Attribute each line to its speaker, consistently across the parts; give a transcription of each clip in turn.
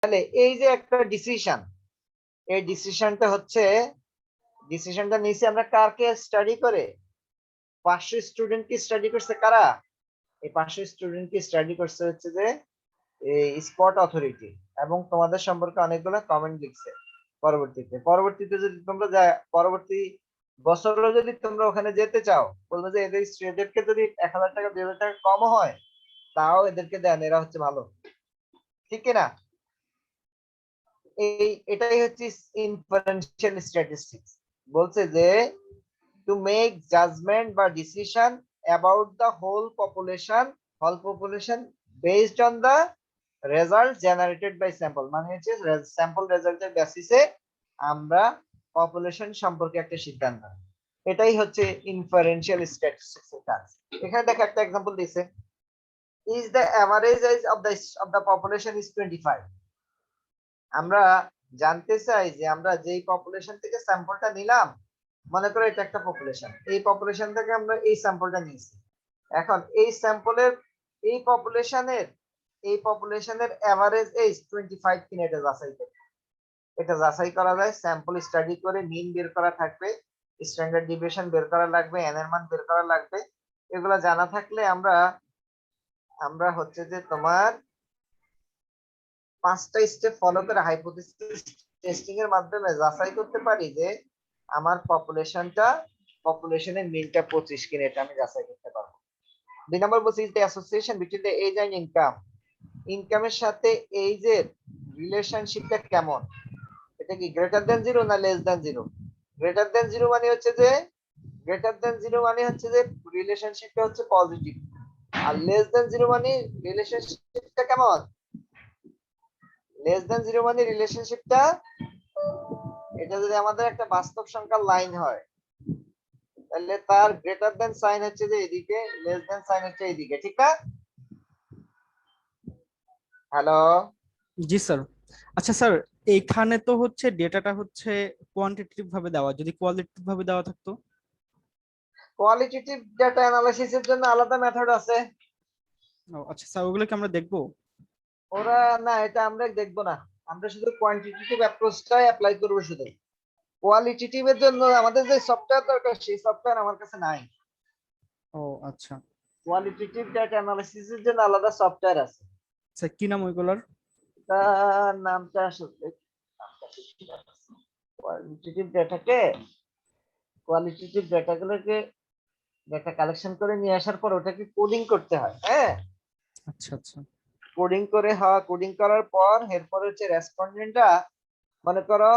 Speaker 1: তাহলে এই যে একটা ডিসিশন, এই ডিসিশনটা নিয়েছি আমরা কারকে স্টাডি করে? 500 স্টুডেন্ট কি স্টাডি করছে কারা? এই 500 স্টুডেন্ট কি স্টাডি করছে হচ্ছে যে এই স্পট অথরিটি, এবং তোমাদের সম্পর্কে অনেকগুলো কমেন্ট লিখছে। পরবর্তীতে যদি তোমরা পরবর্তী বছরও যদি তোমরা ওখানে যেতে চাও, বলবো যে এদের স্টুডেন্টকে যদি 1000 টাকা 2000 টাকা কম হয়, তাও এদেরকে দেন, এরা হচ্ছে ভালো, ঠিক কিনা? এটাই হচ্ছে ইনফারেন্সিয়াল স্ট্যাটিস্টিক্স। বলছে যে টু মেক জাজমেন্ট বা decision about the whole population based on the result generated by sample, মানে হচ্ছে স্যাম্পল রেজাল্টের বেসিসে আমরা পপুলেশন সম্পর্কে একটা সিদ্ধান্ত। এটাই হচ্ছে ইনফারেন্সিয়াল স্ট্যাটিস্টিক্স এর কাজ। এখানে দেখো একটা एग्जांपल দিয়েছে, is the average age of the population is 25। আমরা জানতে চাই যে আমরা যেই পপুলেশন থেকে স্যাম্পলটা নিলাম, মনে করো এটা একটা পপুলেশন, এই পপুলেশন থেকে আমরা এই স্যাম্পলটা নিয়েছি। এখন এই পপুলেশনের এভারেজ এজ 25 কিনা এটা যাচাই করতে, এটা যাচাই করা যায় স্যাম্পল স্টাডি করে। মিন বের করা থাকবে, স্ট্যান্ডার্ড ডিভিয়েশন বের করা লাগবে, এন এর মান বের করা লাগবে। এগুলো জানা থাকলে আমরা আমরা হচ্ছে যে তোমার 5টা স্টেপ ফলো করে হাইপোথিসিস টেস্টিং এর মাধ্যমে যাচাই করতে পারি যে আমার পপুলেশনের মিনটা 25 কিনা, এটা আমি যাচাই করতে পারবো। 2 নম্বর বলছি is the association between the age and income. ইনকামের সাথে এইজের রিলেশনশিপটা কেমন? এটা কি গ্রেটার দ্যান 0 না লেস দ্যান 0? গ্রেটার দ্যান 0 মানে হচ্ছে যে রিলেশনশিপটা হচ্ছে পজিটিভ, আর লেস দ্যান 0 মানে রিলেশনশিপটা কেমন? লেস দ্যান 0 মানে রিলেশনশিপটা, এটা যদি আমাদের একটা বাস্তব সংখ্যার লাইন হয়, তাহলে তার গ্রেটার দ্যান সাইন হচ্ছে যে এদিকে, লেস দ্যান সাইন হচ্ছে এইদিকে, ঠিক না? হ্যালো।
Speaker 2: জি স্যার। আচ্ছা স্যার, এইখানে তো হচ্ছে ডেটাটা হচ্ছে কোয়ান্টিটেটিভ ভাবে দেওয়া, যদি কোয়ালিটেটিভ ভাবে দেওয়া থাকতো?
Speaker 1: কোয়ালিটেটিভ ডেটা অ্যানালাইসিসের জন্য আলাদা মেথড আছে।
Speaker 2: ও আচ্ছা স্যার, ওগুলো কি আমরা দেখবো?
Speaker 1: ওরা না, এটা আমরা দেখবো না, আমরা শুধু কোয়ান্টিটেটিভ অ্যাপ্রোচটাই অ্যাপ্লাই করবো শুধু। কোয়ালিটেটিভ এর জন্য আমাদের যে সফটওয়্যার দরকার সেই সফটওয়্যার আমার কাছে নাই।
Speaker 2: ও আচ্ছা
Speaker 1: কোয়ালিটেটিভ ডেটা অ্যানালাইসিসের জন্য আলাদা সফটওয়্যার আছে।
Speaker 2: স্যার, কি নাম ওইগুলার?
Speaker 1: তার নামটা আসলে কোয়ালিটেটিভ ডেটাকে কোয়ালিটেটিভ ডেটাগুলোকে ডেটা কালেকশন করে নিয়ে আসার পর ওটাকে কোডিং করতে হয়। হ্যাঁ,
Speaker 2: আচ্ছা আচ্ছা।
Speaker 1: কোডিং করার পর এরপর হচ্ছে রেসপন্ডেন্টরা, মনে করো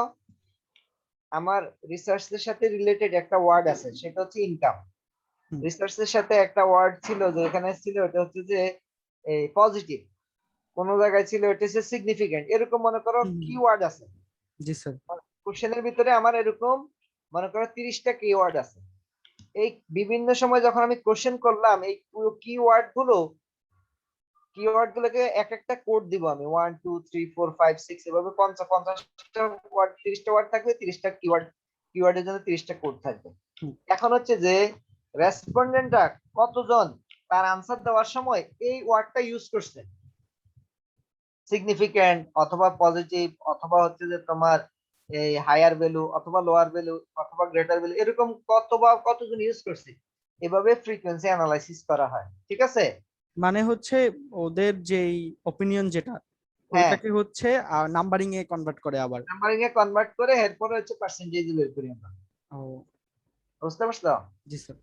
Speaker 1: আমার রিসার্চের সাথে রিলেটেড একটা ওয়ার্ড আছে, সেটা হচ্ছে ইনকাম।
Speaker 2: হুম
Speaker 1: রিসার্চের সাথে একটা ওয়ার্ড ছিল যে এখানে ছিল, এটা হচ্ছে যে এই পজিটিভ, কোন জায়গায় ছিল এটা হচ্ছে সিগনিফিকেন্ট, এরকম মনে করো
Speaker 2: হুম হুম,
Speaker 1: কিওয়ার্ড আছে।
Speaker 2: জি স্যার।
Speaker 1: কোশ্চেনের ভিতরে আমার এরকম মনে করো 30টা কিওয়ার্ড আছে। এই বিভিন্ন সময় যখন আমি কোশ্চেন করলাম, এই পুরো কিওয়ার্ড গুলোকে এক একটা কোড দিব আমি, 1 2 3 4 5 6 এভাবে 50টা ওয়ার্ড, 30টা ওয়ার্ড থাকবে, 30টা কিওয়ার্ডের জন্য 30টা কোড থাকবে।
Speaker 2: হুম
Speaker 1: এখন হচ্ছে যে রেসপন্ডেন্টরা কতজন তার আনসার দেওয়ার সময় এই ওয়ার্ডটা ইউজ করছে, সিগনিফিক্যান্ট অথবা পজিটিভ অথবা হচ্ছে যে তোমার এই হায়ার ভ্যালু অথবা লোয়ার ভ্যালু অথবা গ্রেটার ভ্যালু, এরকম কতজন ইউজ করছে, এভাবে ফ্রিকোয়েন্সি অ্যানালাইসিস করা হয়। ঠিক আছে?
Speaker 2: মানে হচ্ছে ওদের যেই অপিনিয়ন যেটা,
Speaker 1: হ্যাঁ,
Speaker 2: ওইটাকে হচ্ছে নাম্বারিং এ কনভার্ট করে আবার।
Speaker 1: নাম্বারিং এ কনভার্ট করে এরপরে হচ্ছে পার্সেন্টেজ বের করি আমরা।
Speaker 2: ও
Speaker 1: বুঝতে পারছো?
Speaker 2: জি স্যার।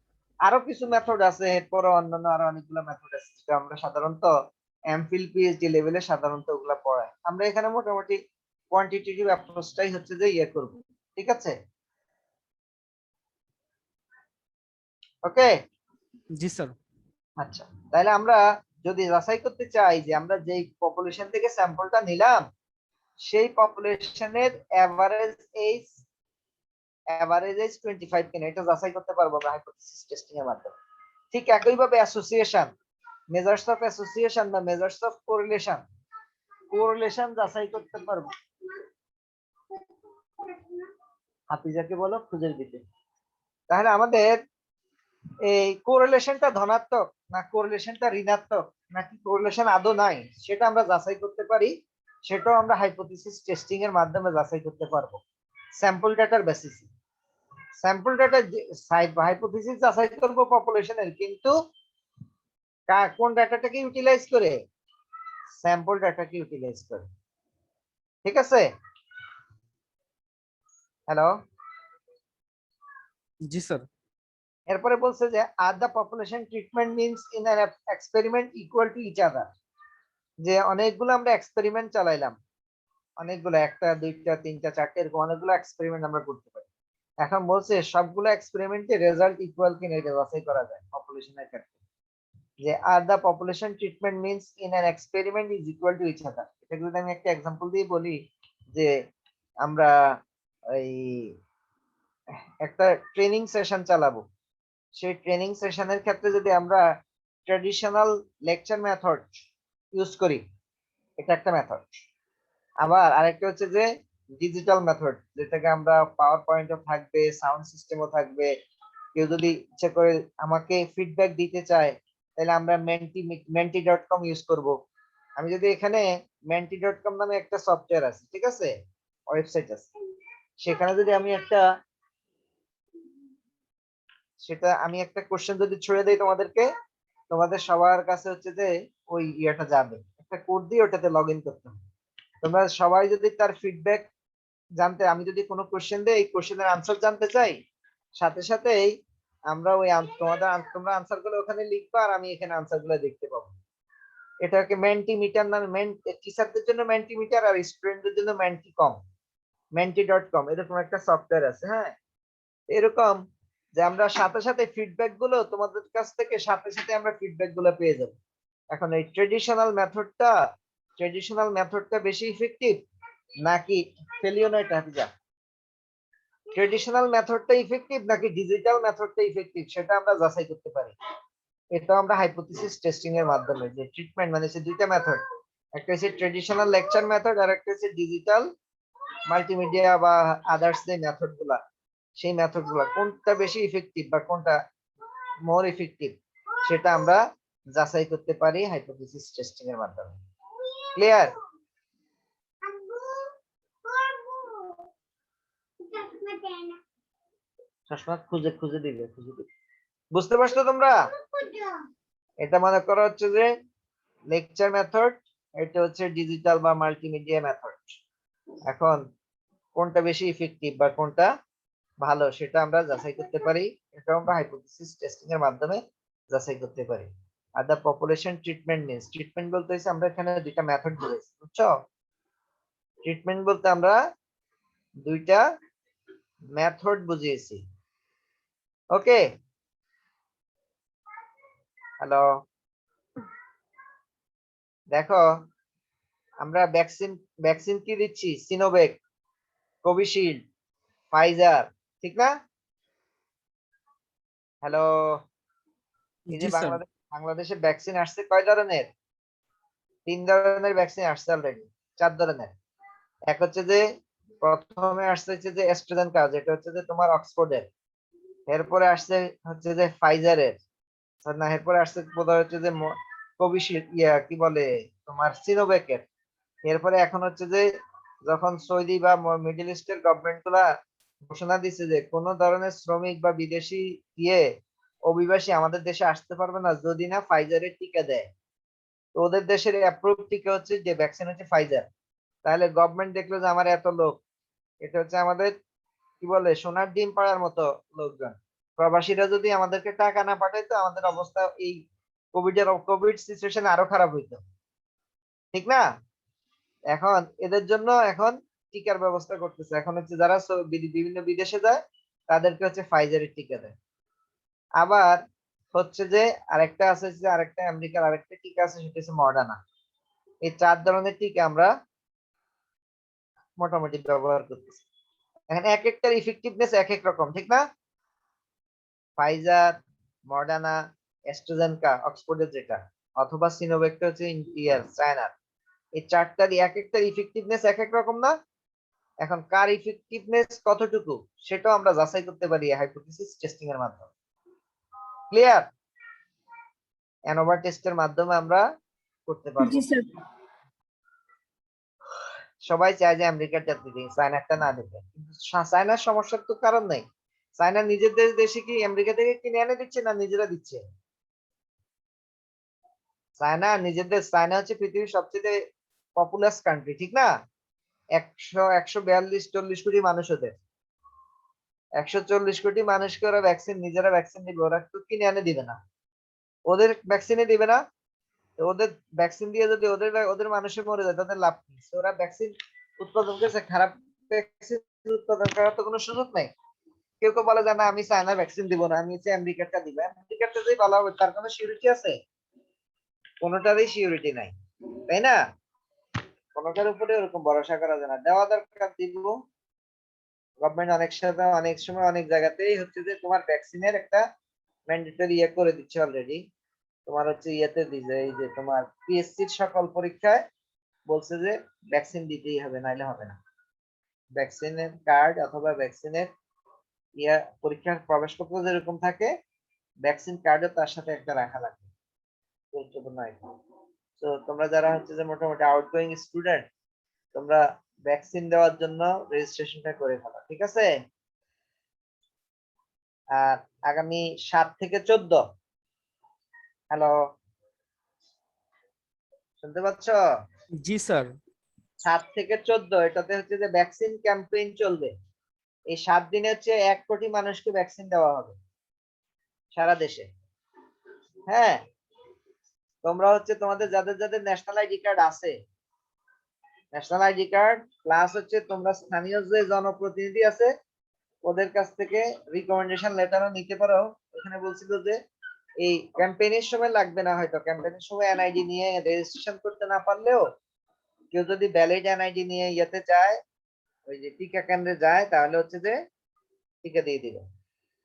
Speaker 1: আরো কিছু মেথড আছে, এরপরে অন্যান্য আরো অনেকগুলো মেথড আছে যেটা আমরা সাধারণত এমফিল পিএইচডি লেভেলে সাধারণত ওগুলা পড়াই। আমরা এখানে মোটামুটি কোয়ান্টিটেটিভ অ্যাপ্রোচটাই হচ্ছে যে ইয়ে করব। ঠিক আছে? ওকে।
Speaker 2: জি স্যার।
Speaker 1: আচ্ছা, তাহলে আমরা যদি যাচাই করতে চাই যে আমরা যেই পপুলেশন থেকে স্যাম্পলটা নিলাম সেই পপুলেশনের এভারেজ এজ 25 কিনা, এটা যাচাই করতে পারবো আমরা হাইপোথিসিস টেস্টিং এর মাধ্যমে। ঠিক একইভাবে অ্যাসোসিয়েশন, মেজার্স অফ অ্যাসোসিয়েশন বা মেজার্স অফ কোরিলেশন যাচাই করতে পারবো। হাফিজাকে বলো খুঁজে দিতে। তাহলে আমাদের এই কোরিলেশনটা ধনাত্মক না কোরিলেশনটা ঋণাত্মক নাকি কোরিলেশন আদৌ নাই, সেটা আমরা যাচাই করতে পারি সেটাও আমরা হাইপোথিসিস টেস্টিং এর মাধ্যমে যাচাই করতে পারবো স্যাম্পল ডাটার বেসিসে। স্যাম্পল ডাটা হাইপোথিসিস যাচাই করবো পপুলেশনের, কিন্তু কোন ডাটাটাকে ইউটিলাইজ করে? স্যাম্পল ডাটাকে ইউটিলাইজ করে। ঠিক আছে? হ্যালো।
Speaker 2: জি স্যার।
Speaker 1: এরপরে বলছে যে are the population treatment means in an experiment equal to each other, যে অনেকগুলো আমরা এক্সপেরিমেন্ট চালাইলাম, অনেকগুলো, একটা দুইটা তিনটা চারটে এরকম অনেকগুলো এক্সপেরিমেন্ট আমরা করতে পারি। এখন বলছে সবগুলো এক্সপেরিমেন্টে রেজাল্ট ইকুয়াল কিনা এটা যাচাই করা যায় পপুলেশনের ক্ষেত্রে, যে are the population treatment means in an experiment is equal to each other. এটা যদি আমি একটা এক্সাম্পল দিয়ে বলি, যে আমরা এই একটা ট্রেনিং সেশন চালাবো, সেই ট্রেনিং সেশনের ক্ষেত্রে যদি আমরা ট্রেডিশনাল লেকচার মেথড ইউজ করি, এটা একটা মেথড। আবার আরেকটা হচ্ছে যে ডিজিটাল মেথড, যেটাকে আমরা পাওয়ার পয়েন্টও থাকবে, সাউন্ড সিস্টেমও থাকবে। কেউ যদি ইচ্ছে করে আমাকে ফিডব্যাক দিতে চায়, তাহলে আমরা menti.com ইউজ করব। আমি যদি এখানে menti.com নামে একটা সফটওয়্যার আছে, ঠিক আছে, ওয়েবসাইট আছে, সেখানে যদি আমি একটা কোশ্চেন যদি ছুড়ে দেই তোমাদেরকে, তোমাদের সবার কাছে হচ্ছে যে ওই ইয়েটা যাবে, একটা কোড দিয়ে ওটাতে লগ ইন করতে হবে। তোমরা সবাই যদি তার ফিডব্যাক জানতে, আমি যদি কোনো কোশ্চেন দেই, এই কোশ্চেনের আনসার জানতে চাই, সাথে সাথেই আমরা ওই তোমরা আনসার গুলো ওখানে লিখবা, আর আমি এখানে আনসার গুলো দেখতে পাবো। এটাকে মেন্টিমিটার নামে, টিচারদের জন্য মেন্টিমিটার আর স্টুডেন্টদের জন্য menti.com এরকম একটা সফটওয়্যার আছে। হ্যাঁ, এরকম যে আমরা সাথে সাথে ফিডব্যাক গুলো তোমাদের কাছ থেকে সাথে সাথে আমরা ফিডব্যাক গুলো পেয়ে যাবো। এখন এই ট্রেডিশনাল মেথডটা বেশি ইফেক্টিভ নাকি ট্রেডিশনাল মেথডটা ইফেক্টিভ নাকি ডিজিটাল মেথডটা ইফেক্টিভ, সেটা আমরা যাচাই করতে পারি। এটা আমরা হাইপোথিসিস টেস্টিং এর মাধ্যমে, যে ট্রিটমেন্ট মানে হচ্ছে দুইটা মেথড, একটা হচ্ছে ট্রেডিশনাল লেকচার মেথড আর একটা হচ্ছে ডিজিটাল মাল্টিমিডিয়া বা আদার্স যে মেথড গুলা, সেই মেথড গুলা কোনটা বেশি ইফেক্টিভ বা কোনটা মোর ইফেক্টিভ, সেটা আমরা যাচাই করতে পারি হাইপোথিসিস টেস্টিং এর মাধ্যমে। ক্লিয়ার? চশমা খুঁজে খুঁজে দিবে। বুঝতে পারছো তোমরা? এটা মনে করো হচ্ছে যে লেকচার মেথড, এটা হচ্ছে ডিজিটাল বা মাল্টিমিডিয়া মেথড। এখন কোনটা বেশি ইফেক্টিভ বা কোনটা ভালো, সেটা আমরা যাচাই করতে পারি। এটা আমরা হাইপোথিসিস টেস্টিং এর মাধ্যমে যাচাই করতে পারি। আর the population treatment means, treatment বলতে হচ্ছে আমরা এখানে দুইটা মেথড বলেছি, বুঝছো? ট্রিটমেন্ট বলতে আমরা দুইটা মেথড বুঝিয়েছি। ওকে, হ্যালো। দেখো, আমরা ভ্যাকসিন ভ্যাকসিন কি দিচ্ছি? সিনোভ্যাক, কোভিশিল্ড, ফাইজার, ঠিক না? হ্যালো। এই যে
Speaker 2: জি স্যার।
Speaker 1: বাংলাদেশে ভ্যাকসিন আসছে কয় ধরনের? 3 ধরনের ভ্যাকসিন আসছে অলরেডি, 4 ধরনের। এক হচ্ছে যে প্রথমে আসছে হচ্ছে যে অ্যাস্ট্রাজেনেকা, যেটা হচ্ছে যে তোমার অক্সফোর্ডের। এরপরে আসছে হচ্ছে যে ফাইজারের, না এরপরে আসছে বোধহয় হচ্ছে যে কোভিশিল্ড, কি বলে তোমার সিনোভ্যাকের। এরপরে এখন হচ্ছে যে যখন সৌদি বা মিডল ইস্টের গভর্নমেন্ট গুলা ঘোষণা দিচ্ছে যে কোন ধরনের শ্রমিক বা বিদেশি দিয়ে অভিবাসী আমাদের দেশে আসতে পারবে না যদি না ফাইজারের টিকা দেয়। তো ওদের দেশের অ্যাপ্রুভ টিকা হচ্ছে যে ভ্যাকসিন হচ্ছে ফাইজার। তাহলে গভর্নমেন্ট দেখলো যে আমার এত লোক, এটা হচ্ছে আমাদের কি বলে সোনার ডিম পাড়ার মতো লোকজন, প্রবাসীরা যদি আমাদেরকে টাকা না পাঠাইতো, আমাদের অবস্থা এই কোভিড সিচুয়েশন আরো খারাপ হইতো, ঠিক না? এখন এদের জন্য এখন টিকার ব্যবস্থা করতেছে। এখন হচ্ছে যারা বিভিন্ন বিদেশে যায়, তাদেরকে হচ্ছে ফাইজারের টিকা দেয়। আবার হচ্ছে যে আরেকটা আছে, যে আরেকটা আমেরিকার আরেকটা টিকা আছে, সেটা হচ্ছে মডার্না। এই 4 ধরনের টিকা আমরা মোটামুটি ব্যবহার করতেছি। এখন এক একটার ইফেক্টিভনেস এক এক রকম, ঠিক না? ফাইজার, মডার্না, অ্যাস্ট্রাজেনেকা অক্সফোর্ডের যেটা, অথবা সিনোভ্যাকটা হচ্ছে চায়নার। এই 4টারই এক একটার ইফেক্টিভনেস এক এক রকম না? এখন কার ইফেক্টিভনেস কতটুকু, সেটাও আমরা যাচাই করতে পারি হাইপোথিসিস টেস্টিং এর মাধ্যমে। ক্লিয়ার? অ্যানোভা টেস্টের মাধ্যমে আমরা করতে পারবো।
Speaker 3: জি স্যার।
Speaker 1: সবাই চায় যে আমেরিকার যাত্রী দিই, চায়নাটা না দিতে, কিন্তু চায়নার সমস্যার তো কারণ নেই। চায়না নিজেদের দেশে কি আমেরিকা থেকে কিনে এনে দিচ্ছে না নিজেরা দিচ্ছে? চায়না হচ্ছে পৃথিবীর সবচেয়ে পপুলাস কান্ট্রি, ঠিক না? 142-140 কোটি মানুষ ওদের। 140 কোটি মানুষকে ওরা নিজেরা ভ্যাকসিন দিবে, ওরা তো কিনে এনে দিবে না। ওদের ভ্যাকসিনে দিবে না, তো ওদের ভ্যাকসিন দিয়ে যদি ওদের ওদের মানুষের মরে যায় তাদের লাভ কি? So ওরা ভ্যাকসিন উৎপাদন করছে, খারাপ ভ্যাকসিন উৎপাদন করার তো কোনো সুযোগ নেই। কেউ কেউ বলে যে না আমি চায়নার ভ্যাকসিন দিব না, আমি আমেরিকারটা দিব। আমেরিকারটা যদি ভালো হবে তার কোনো সিউরিটি আছে? কোনোটারই সিউরিটি নাই, তাই না? কোনোটার উপরে ওরকম ভরসা করা যায় না। দেওয়া দরকার, দিব। গভর্নমেন্ট অনেক সময় অনেক জায়গাতেই হচ্ছে যে তোমার ভ্যাকসিনের একটা ম্যান্ডেটরি ইয়ে করে দিচ্ছে অলরেডি। তোমার হচ্ছে ইয়েতে দিছে, এই যে তোমার পিএসসির সকল পরীক্ষায় বলছে যে ভ্যাকসিন দিতেই হবে, নাইলে হবে না। ভ্যাকসিনের কার্ড অথবা ভ্যাকসিনের ইয়া পরীক্ষার প্রবেশপত্র যেরকম থাকে, ভ্যাকসিন কার্ডও তার সাথে একটা রাখা লাগবে, গুরুত্বপূর্ণ একটা। তো তোমরা যারা হচ্ছে যে মোটামুটি আউটগোয়িং স্টুডেন্ট, তোমরা ভ্যাকসিন দেওয়ার জন্য রেজিস্ট্রেশনটা করে ফেলো, ঠিক আছে? আর আগামী 7 থেকে 14, হ্যালো, শুনতে পাচ্ছ?
Speaker 2: জি স্যার।
Speaker 1: 7 থেকে 14 এটাতে হচ্ছে যে ভ্যাকসিন ক্যাম্পেইন চলবে। এই 7 দিনে হচ্ছে 1 কোটি মানুষকে ভ্যাকসিন দেওয়া হবে সারা দেশে। হ্যাঁ, তোমরা হচ্ছে তোমাদের যাদের যাদের ন্যাশনাল আইডি কার্ড আছে, ন্যাশনাল আইডি কার্ড প্লাস হচ্ছে তোমরা স্থানীয় যে জনপ্রতিনিধি আছে ওদের কাছ থেকে রিকমেন্ডেশন লেটারও নিতে পারো। এখানে বলছিল যে এই ক্যাম্পেইনের সময় লাগবে না, হয়তো ক্যাম্পেইনের সময় এনআইডি নিয়ে রেজিস্ট্রেশন করতে না পারলেও কেউ যদি ভ্যালিড এনআইডি নিয়ে ইয়েতে যায়, ওই যে টিকা কেন্দ্রে যায়, তাহলে হচ্ছে যে টিকা দিয়ে দিবে।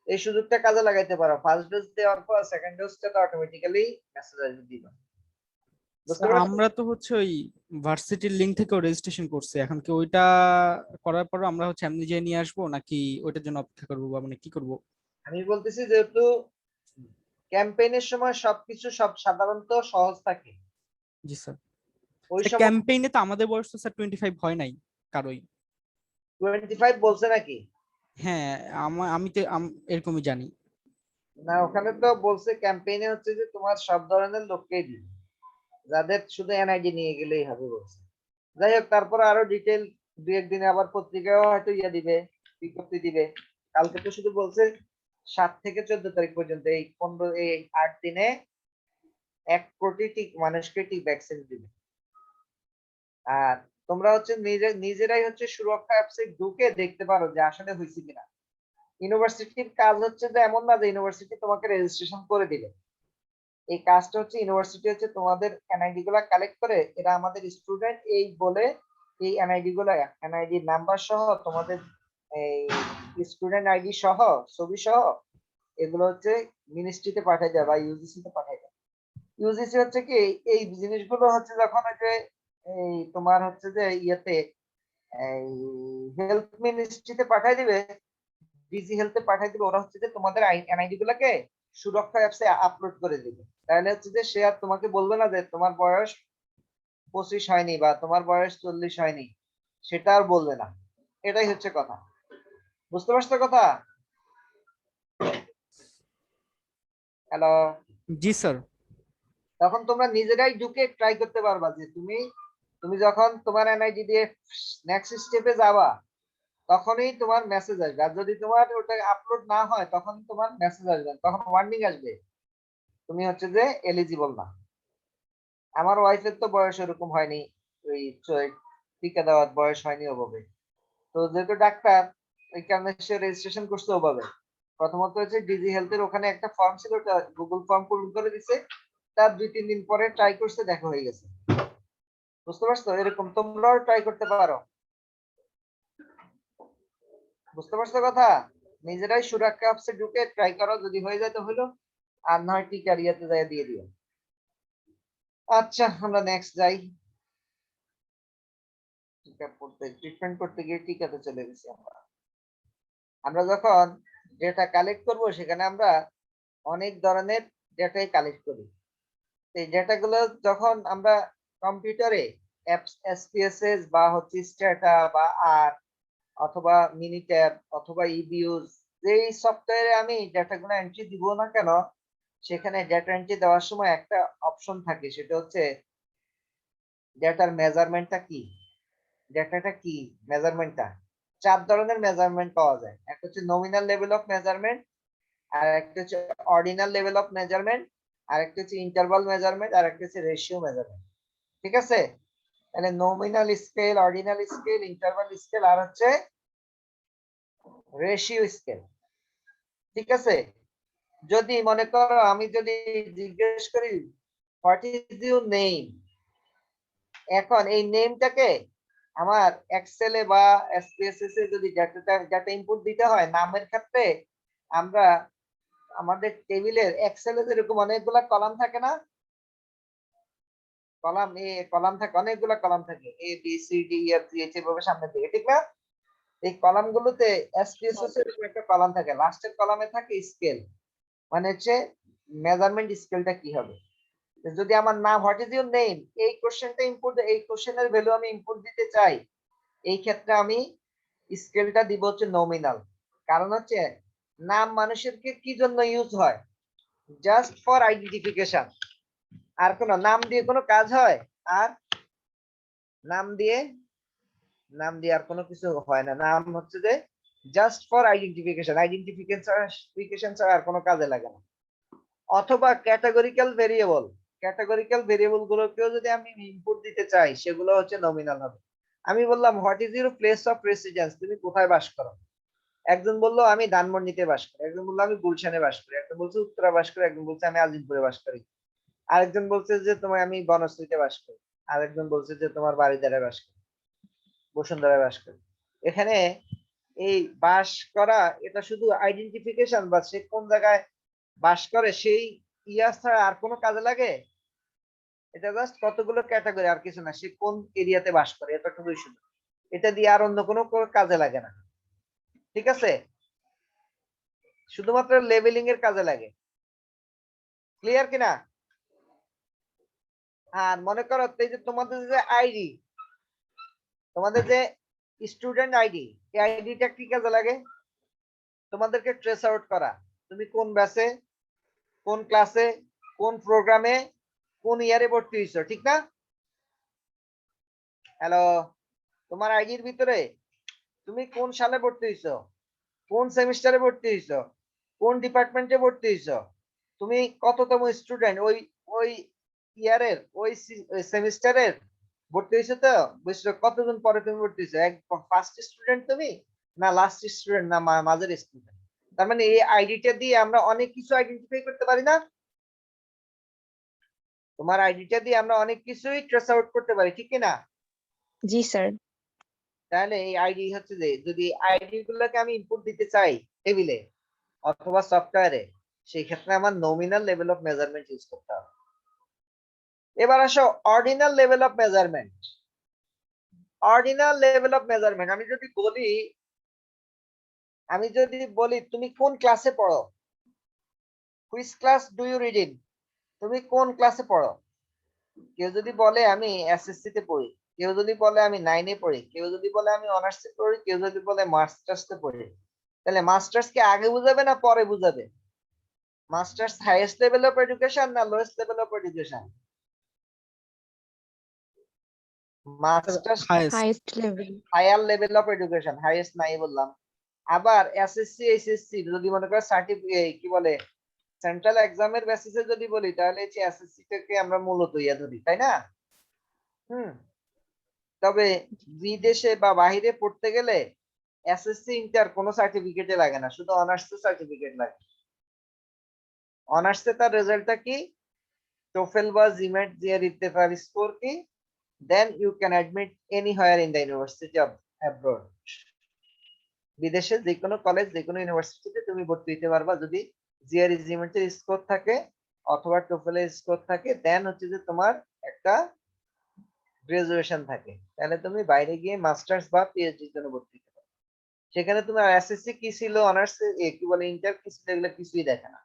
Speaker 1: এই সুযোগটা কাজে লাগাইতে পারো। ফার্স্ট ডোজ দেওয়ার পর সেকেন্ড ডোজটা তো অটোমেটিক্যালি মেসেজ আসবে দিবা। বুঝতে
Speaker 2: স্যার
Speaker 1: পেরেছো?
Speaker 2: আমরা তো হচ্ছে ওই ভার্সিটির লিংক থেকেও রেজিস্ট্রেশন করছি, এখন কি ওইটা করার পর আমরা হচ্ছে এমনি যে নিয়ে আসবো নাকি ওইটার জন্য অপেক্ষা করবো বা মানে কি করব?
Speaker 1: আমি বলতেছি যেহেতু ক্যাম্পেইনের সময় সব সাধারণত সহজ থাকে,
Speaker 2: জি স্যার।
Speaker 1: ওই
Speaker 2: স্যার
Speaker 1: সময়
Speaker 2: ক্যাম্পেইনে তো আমাদের বয়স তো স্যার 25 হয় নাই কারোই।
Speaker 1: 25 বলছে নাকি?
Speaker 2: হ্যাঁ, আমি তো এরকমই জানি।
Speaker 1: না, ওখানে তো বলছে ক্যাম্পেইনে হচ্ছে যে তোমার সব ধরনের লোককেই দিবে, যাদের শুধু এনআইডি নিয়ে গেলেই হবে বলছে। যাই হোক, তারপর আরো ডিটেল 2-1 দিনে আবার পত্রিকাও হয়তো ইয়ে দিবে, বিজ্ঞপ্তি দিবে। কালকে তো শুধু বলছে 7 থেকে 14 তারিখ পর্যন্ত, এই 8 দিনে 1 কোটি মানুষকে ভ্যাকসিন দিবে। আর তোমরা হচ্ছে নিজেরাই হচ্ছে সুরক্ষা অ্যাপসে ঢুকে দেখতে পারো যে আসলে হয়েছে কিনা। ইউনিভার্সিটির কাজ হচ্ছে যে এমন না যে ইউনিভার্সিটি তোমাকে রেজিস্ট্রেশন করে দিবে। এই কাজটা হচ্ছে ইউনিভার্সিটি হচ্ছে তোমাদের এনআইডি গুলা কালেক্ট করে, এরা আমাদের স্টুডেন্ট এই বলে এই এনআইডি গুলা, এনআইডি নাম্বার সহ তোমাদের এই স্টুডেন্ট আইডি সহ ছবি সহ এগুলো হচ্ছে মিনিস্ট্রিতে পাঠিয়ে দেয় বা ইউজিসি তে পাঠিয়ে দেয়। ইউজিসি হচ্ছে কি এই জিনিসগুলো হচ্ছে যখন ওই যে এই তোমার হচ্ছে যে ইয়েতে এই হেলথ মিনিস্ট্রিতে পাঠিয়ে দিবে, ডিজি হেলথে পাঠিয়ে দিবে, ওরা হচ্ছে যে তোমাদের এনআইডি গুলাকে সুরক্ষা অ্যাপসে আপলোড করে দিবে। তাহলে হচ্ছে যে সে আর তোমাকে বলবে না যে তোমার বয়স 25 হয়নি বা তোমার বয়স 40 হয়নি, সেটা আর বলবে না। এটাই হচ্ছে কথা। বুঝতে পারছো কথা? হ্যালো,
Speaker 2: জি স্যার।
Speaker 1: তখন তোমরা নিজেরাই ঢুকে ট্রাই করতে পারবা যে তুমি তুমি যখন তোমার এনআইডি দিয়ে নেক্সট স্টেপে যাবা তখনই তোমার মেসেজ আসবে। আর যদি তোমার ওটা আপলোড না হয় তখন তোমার মেসেজ আসবে, তখন ওয়ার্নিং আসবে তুমি হচ্ছে যে এলিজিবল না। আমার ওয়াইফের তো বয়স এরকম হয়নি, ওই টিকা দেওয়ার বয়স হয়নি ওভাবে। তো যেহেতু ডাক্তার, এই কারণে সে রেজিস্ট্রেশন করছে ওভাবে। প্রথমত হচ্ছে ডিজি হেলথের ওখানে একটা ফর্ম ছিল, ওটা গুগল ফর্ম পূরণ করে দিছে, তার 2-3 দিন পরে ট্রাই করছে, দেখা হয়ে গেছে। বুঝতে পারছো? এরকম তোমরাও ট্রাই করতে পারো। বুঝতে পারছো কথা? নিজেরাই সুরক্ষা অ্যাপসে ঢুকে ট্রাই করো, যদি হয়ে যায় তো হলো, আর না হয় টিকার ইয়েতে যায় দিয়ে দিও। আচ্ছা, আমরা নেক্সট যাই। টিকা পড়তে ট্রিটমেন্ট করতে গিয়ে টিকাতে চলে গেছি আমরা। আমরা যখন ডেটা কালেক্ট করব সেখানে আমরা অনেক ধরনের ডেটাই কালেক্ট করি। এই ডেটাগুলো যখন আমরা কম্পিউটারে এসপিএসএস বা হচ্ছে স্ট্যাটা বা আর অথবা মিনিট্যাব অথবা ইবিউজ, যেই সফটওয়্যারে আমি ডেটাগুলো এন্ট্রি দিব না কেন, সেখানে ডেটা এন্ট্রি দেওয়ার সময় একটা অপশন থাকে, সেটা হচ্ছে ডেটার মেজারমেন্টটা কি, ডেটাটা কি মেজারমেন্টটা। 4 ধরনের মেজারমেন্ট পাওয়া যায়, একটা হচ্ছে নমিনাল লেভেল অফ মেজারমেন্ট, আর একটা হচ্ছে অর্ডিনাল লেভেল অফ মেজারমেন্ট, আর একটা হচ্ছে ইন্টারভাল মেজারমেন্ট, আর একটা হচ্ছে রেশিও মেজারমেন্ট। ঠিক আছে, তাহলে nominal scale, ordinal scale, interval scale, আর হচ্ছে রেশিও স্কেল। ঠিক আছে, যদি মনে করো আমি যদি জিজ্ঞেস করি হোয়াট ইজ ইউর নেম, এখন এই নেমটাকে আমার এক্সেলে বা এসপিএসএস এ যদি ডাটা ইনপুট দিতে হয় নামের ক্ষেত্রে, আমরা আমাদের টেবিলের এক্সেলে যেরকম অনেকগুলা কলাম থাকে না, কলাম কলাম থাকে, অনেকগুলা কলাম থাকে, A B C D E F G H এভাবে সামনে দিকে, ঠিক না? এই কলামগুলোতে এসপিএসএস এর একটা কলাম থাকে, লাস্টের কলামে থাকে স্কেল, মানে হচ্ছে মেজারমেন্ট স্কেলটা কি হবে। যদি আমার নাম হোয়াট ইজ ইউর নেম, এই কোশ্চেনটা ইনপুট, এই কোশ্চেনের ভ্যালু আমি ইনপুট দিতে চাই, এই ক্ষেত্রে আমি স্কেলটা দিব হচ্ছে নমিনাল। কারণ হচ্ছে নাম মানুষের কি জন্য ইউজ হয়, জাস্ট ফর আইডেন্টিফিকেশন। আর কোন নাম দিয়ে কোনো কাজ হয়, আর নাম দিয়ে আর কোনো কিছু হয় না। নাম হচ্ছে যে জাস্ট ফর আইডেন্টিফিকেশন, আইডেন্টিফিকেশন ছাড়া আর কোনো কাজে লাগে না। অথবা ক্যাটাগরিক্যাল ভেরিয়েবল, ক্যাটাগরিক্যাল ভেরিয়েবল গুলোকেও যদি আমি ইনপুট দিতে চাই, সেগুলো হচ্ছে নমিনাল হবে। আমি বললাম what is your place of residence, তুমি কোথায় বাস করো, একজন বললো আমি ধানমন্ডিতে বাস করি, একজন বললো আমি গুলশানে বাস করি, একজন বলছে উত্তরা বাস করি, একজন বলছে আমি আজিমপুরে বাস করি, আরেকজন বলছে যে তোমার আমি বনশ্রীতে বাস করি, আরেকজন বলছে যে তোমার বাড়িদারে বাস করি, বসুন্ধরায় বাস করি। এখানে এই বাস করা এটা শুধু আইডেন্টিফিকেশন, বা সে কোন জায়গায় বাস করে সেই ইয়া ছাড়া আর কোনো কাজে লাগে? এটা জাস্ট কতগুলো ক্যাটাগরি, আর কিছু না, সে কোন এরিয়াতে বাস করে এতটুকুই শুধু, এটা দিয়ে আর অন্য কোনো কাজে লাগে না। ঠিক আছে, শুধুমাত্র লেবেলিং এর কাজে লাগে। ক্লিয়ার কিনা? আর মনে করো এই যে তোমাদের যে আইডি, তোমাদের যে স্টুডেন্ট আইডি, এই আইডিটা কি কাজে লাগে? তোমাদেরকে ট্রেস আউট করা, তুমি কোন ব্যাচে, কোন ক্লাসে, কোন প্রোগ্রামে, কোন ইয়ারে ভর্তি হয়েছো, ঠিক না? হ্যালো, তোমার আইডির ভিতরে তুমি কোন সালে ভর্তি হয়েছো, কোন সেমিস্টারে ভর্তি হয়েছো, কোন ডিপার্টমেন্টে ভর্তি হয়েছো, তুমি কততম স্টুডেন্ট ওই ওই ইয়ারের ওই সেমিস্টারের ভর্তি হয়েছো, তো বুঝছো কতদিন পরে তুমি ভর্তি হয়েছো, এক ফার্স্ট স্টুডেন্ট তুমি, না লাস্ট স্টুডেন্ট, না মাঝের স্টুডেন্ট। তার মানে এই আইডিটা দিয়ে আমরা অনেক কিছু আইডেন্টিফাই করতে পারি না? তোমার আইডিটা দিয়ে আমরা অনেক কিছুই ট্রেস আউট করতে পারি, ঠিক না?
Speaker 3: জি স্যার।
Speaker 1: তাহলে এই আইডি হচ্ছে যে যদি আইডি গুলোকে আমি ইনপুট দিতে চাই টেবিলে অথবা সফটওয়্যারে, সেই ক্ষেত্রে আমার nominal level of measurement use করতে হবে। এবার আসো ordinal level of measurement. Ordinal level of measurement আমি যদি বলি তুমি কোন ক্লাসে পড়ো, which class do you read in, তুমি কোন ক্লাসে পড়ো? কেউ যদি বলে আমি এসএসসি তে পড়ি, কেউ যদি বলে আমি 9 এ পড়ি, কেউ যদি বলে আমি অনার্সে পড়ি, কেউ যদি বলে মাস্টার্সে পড়ি, তাহলে মাস্টার্স কে আগে বুঝাবে না পরে বুঝাবে? Masters highest level of education না lowest level of education? Masters
Speaker 2: highest.
Speaker 3: Highest level.
Speaker 1: Higher level of education, highest নাই বললাম। আবার এসএসসি এইচএসসি যদি মনে করো সার্টিফিকেট কি বলে সেন্ট্রাল এক্সামের বেসিসে যদি বলি, তাহলে হচ্ছে এসএসসি থেকে আমরা মূলত ইয়া ধরি, তাই না? হুম। তবে বিদেশে বা বাহিরে পড়তে গেলে এসএসসি ইন্টার কোনো সার্টিফিকেটে লাগে না, শুধু অনার্স সার্টিফিকেট লাগে। অনার্সে তার রেজাল্টটা কি, টোফেল বা জিমেট দিয়ে ইত্তেফাক স্কোর কি, then you can admit anywhere in the university of abroad. বিদেশে যে কোনো কলেজ, যে কোনো ইউনিভার্সিটিতে তুমি ভর্তি হতে পারবা যদি জিআরই জিমেটের স্কোর থাকে অথবা টোফেলের স্কোর থাকে, দেন হচ্ছে যে তোমার একটা গ্রাজুয়েশন থাকে, তাহলে তুমি বাইরে গিয়ে মাস্টার্স বা পিএইচডির জন্য ভর্তি হতে পারো। সেখানে তোমার এসএসসি কি ছিল, অনার্স কি বলে ইন্টার কি ছিল, এগুলো কিছুই দেখে না।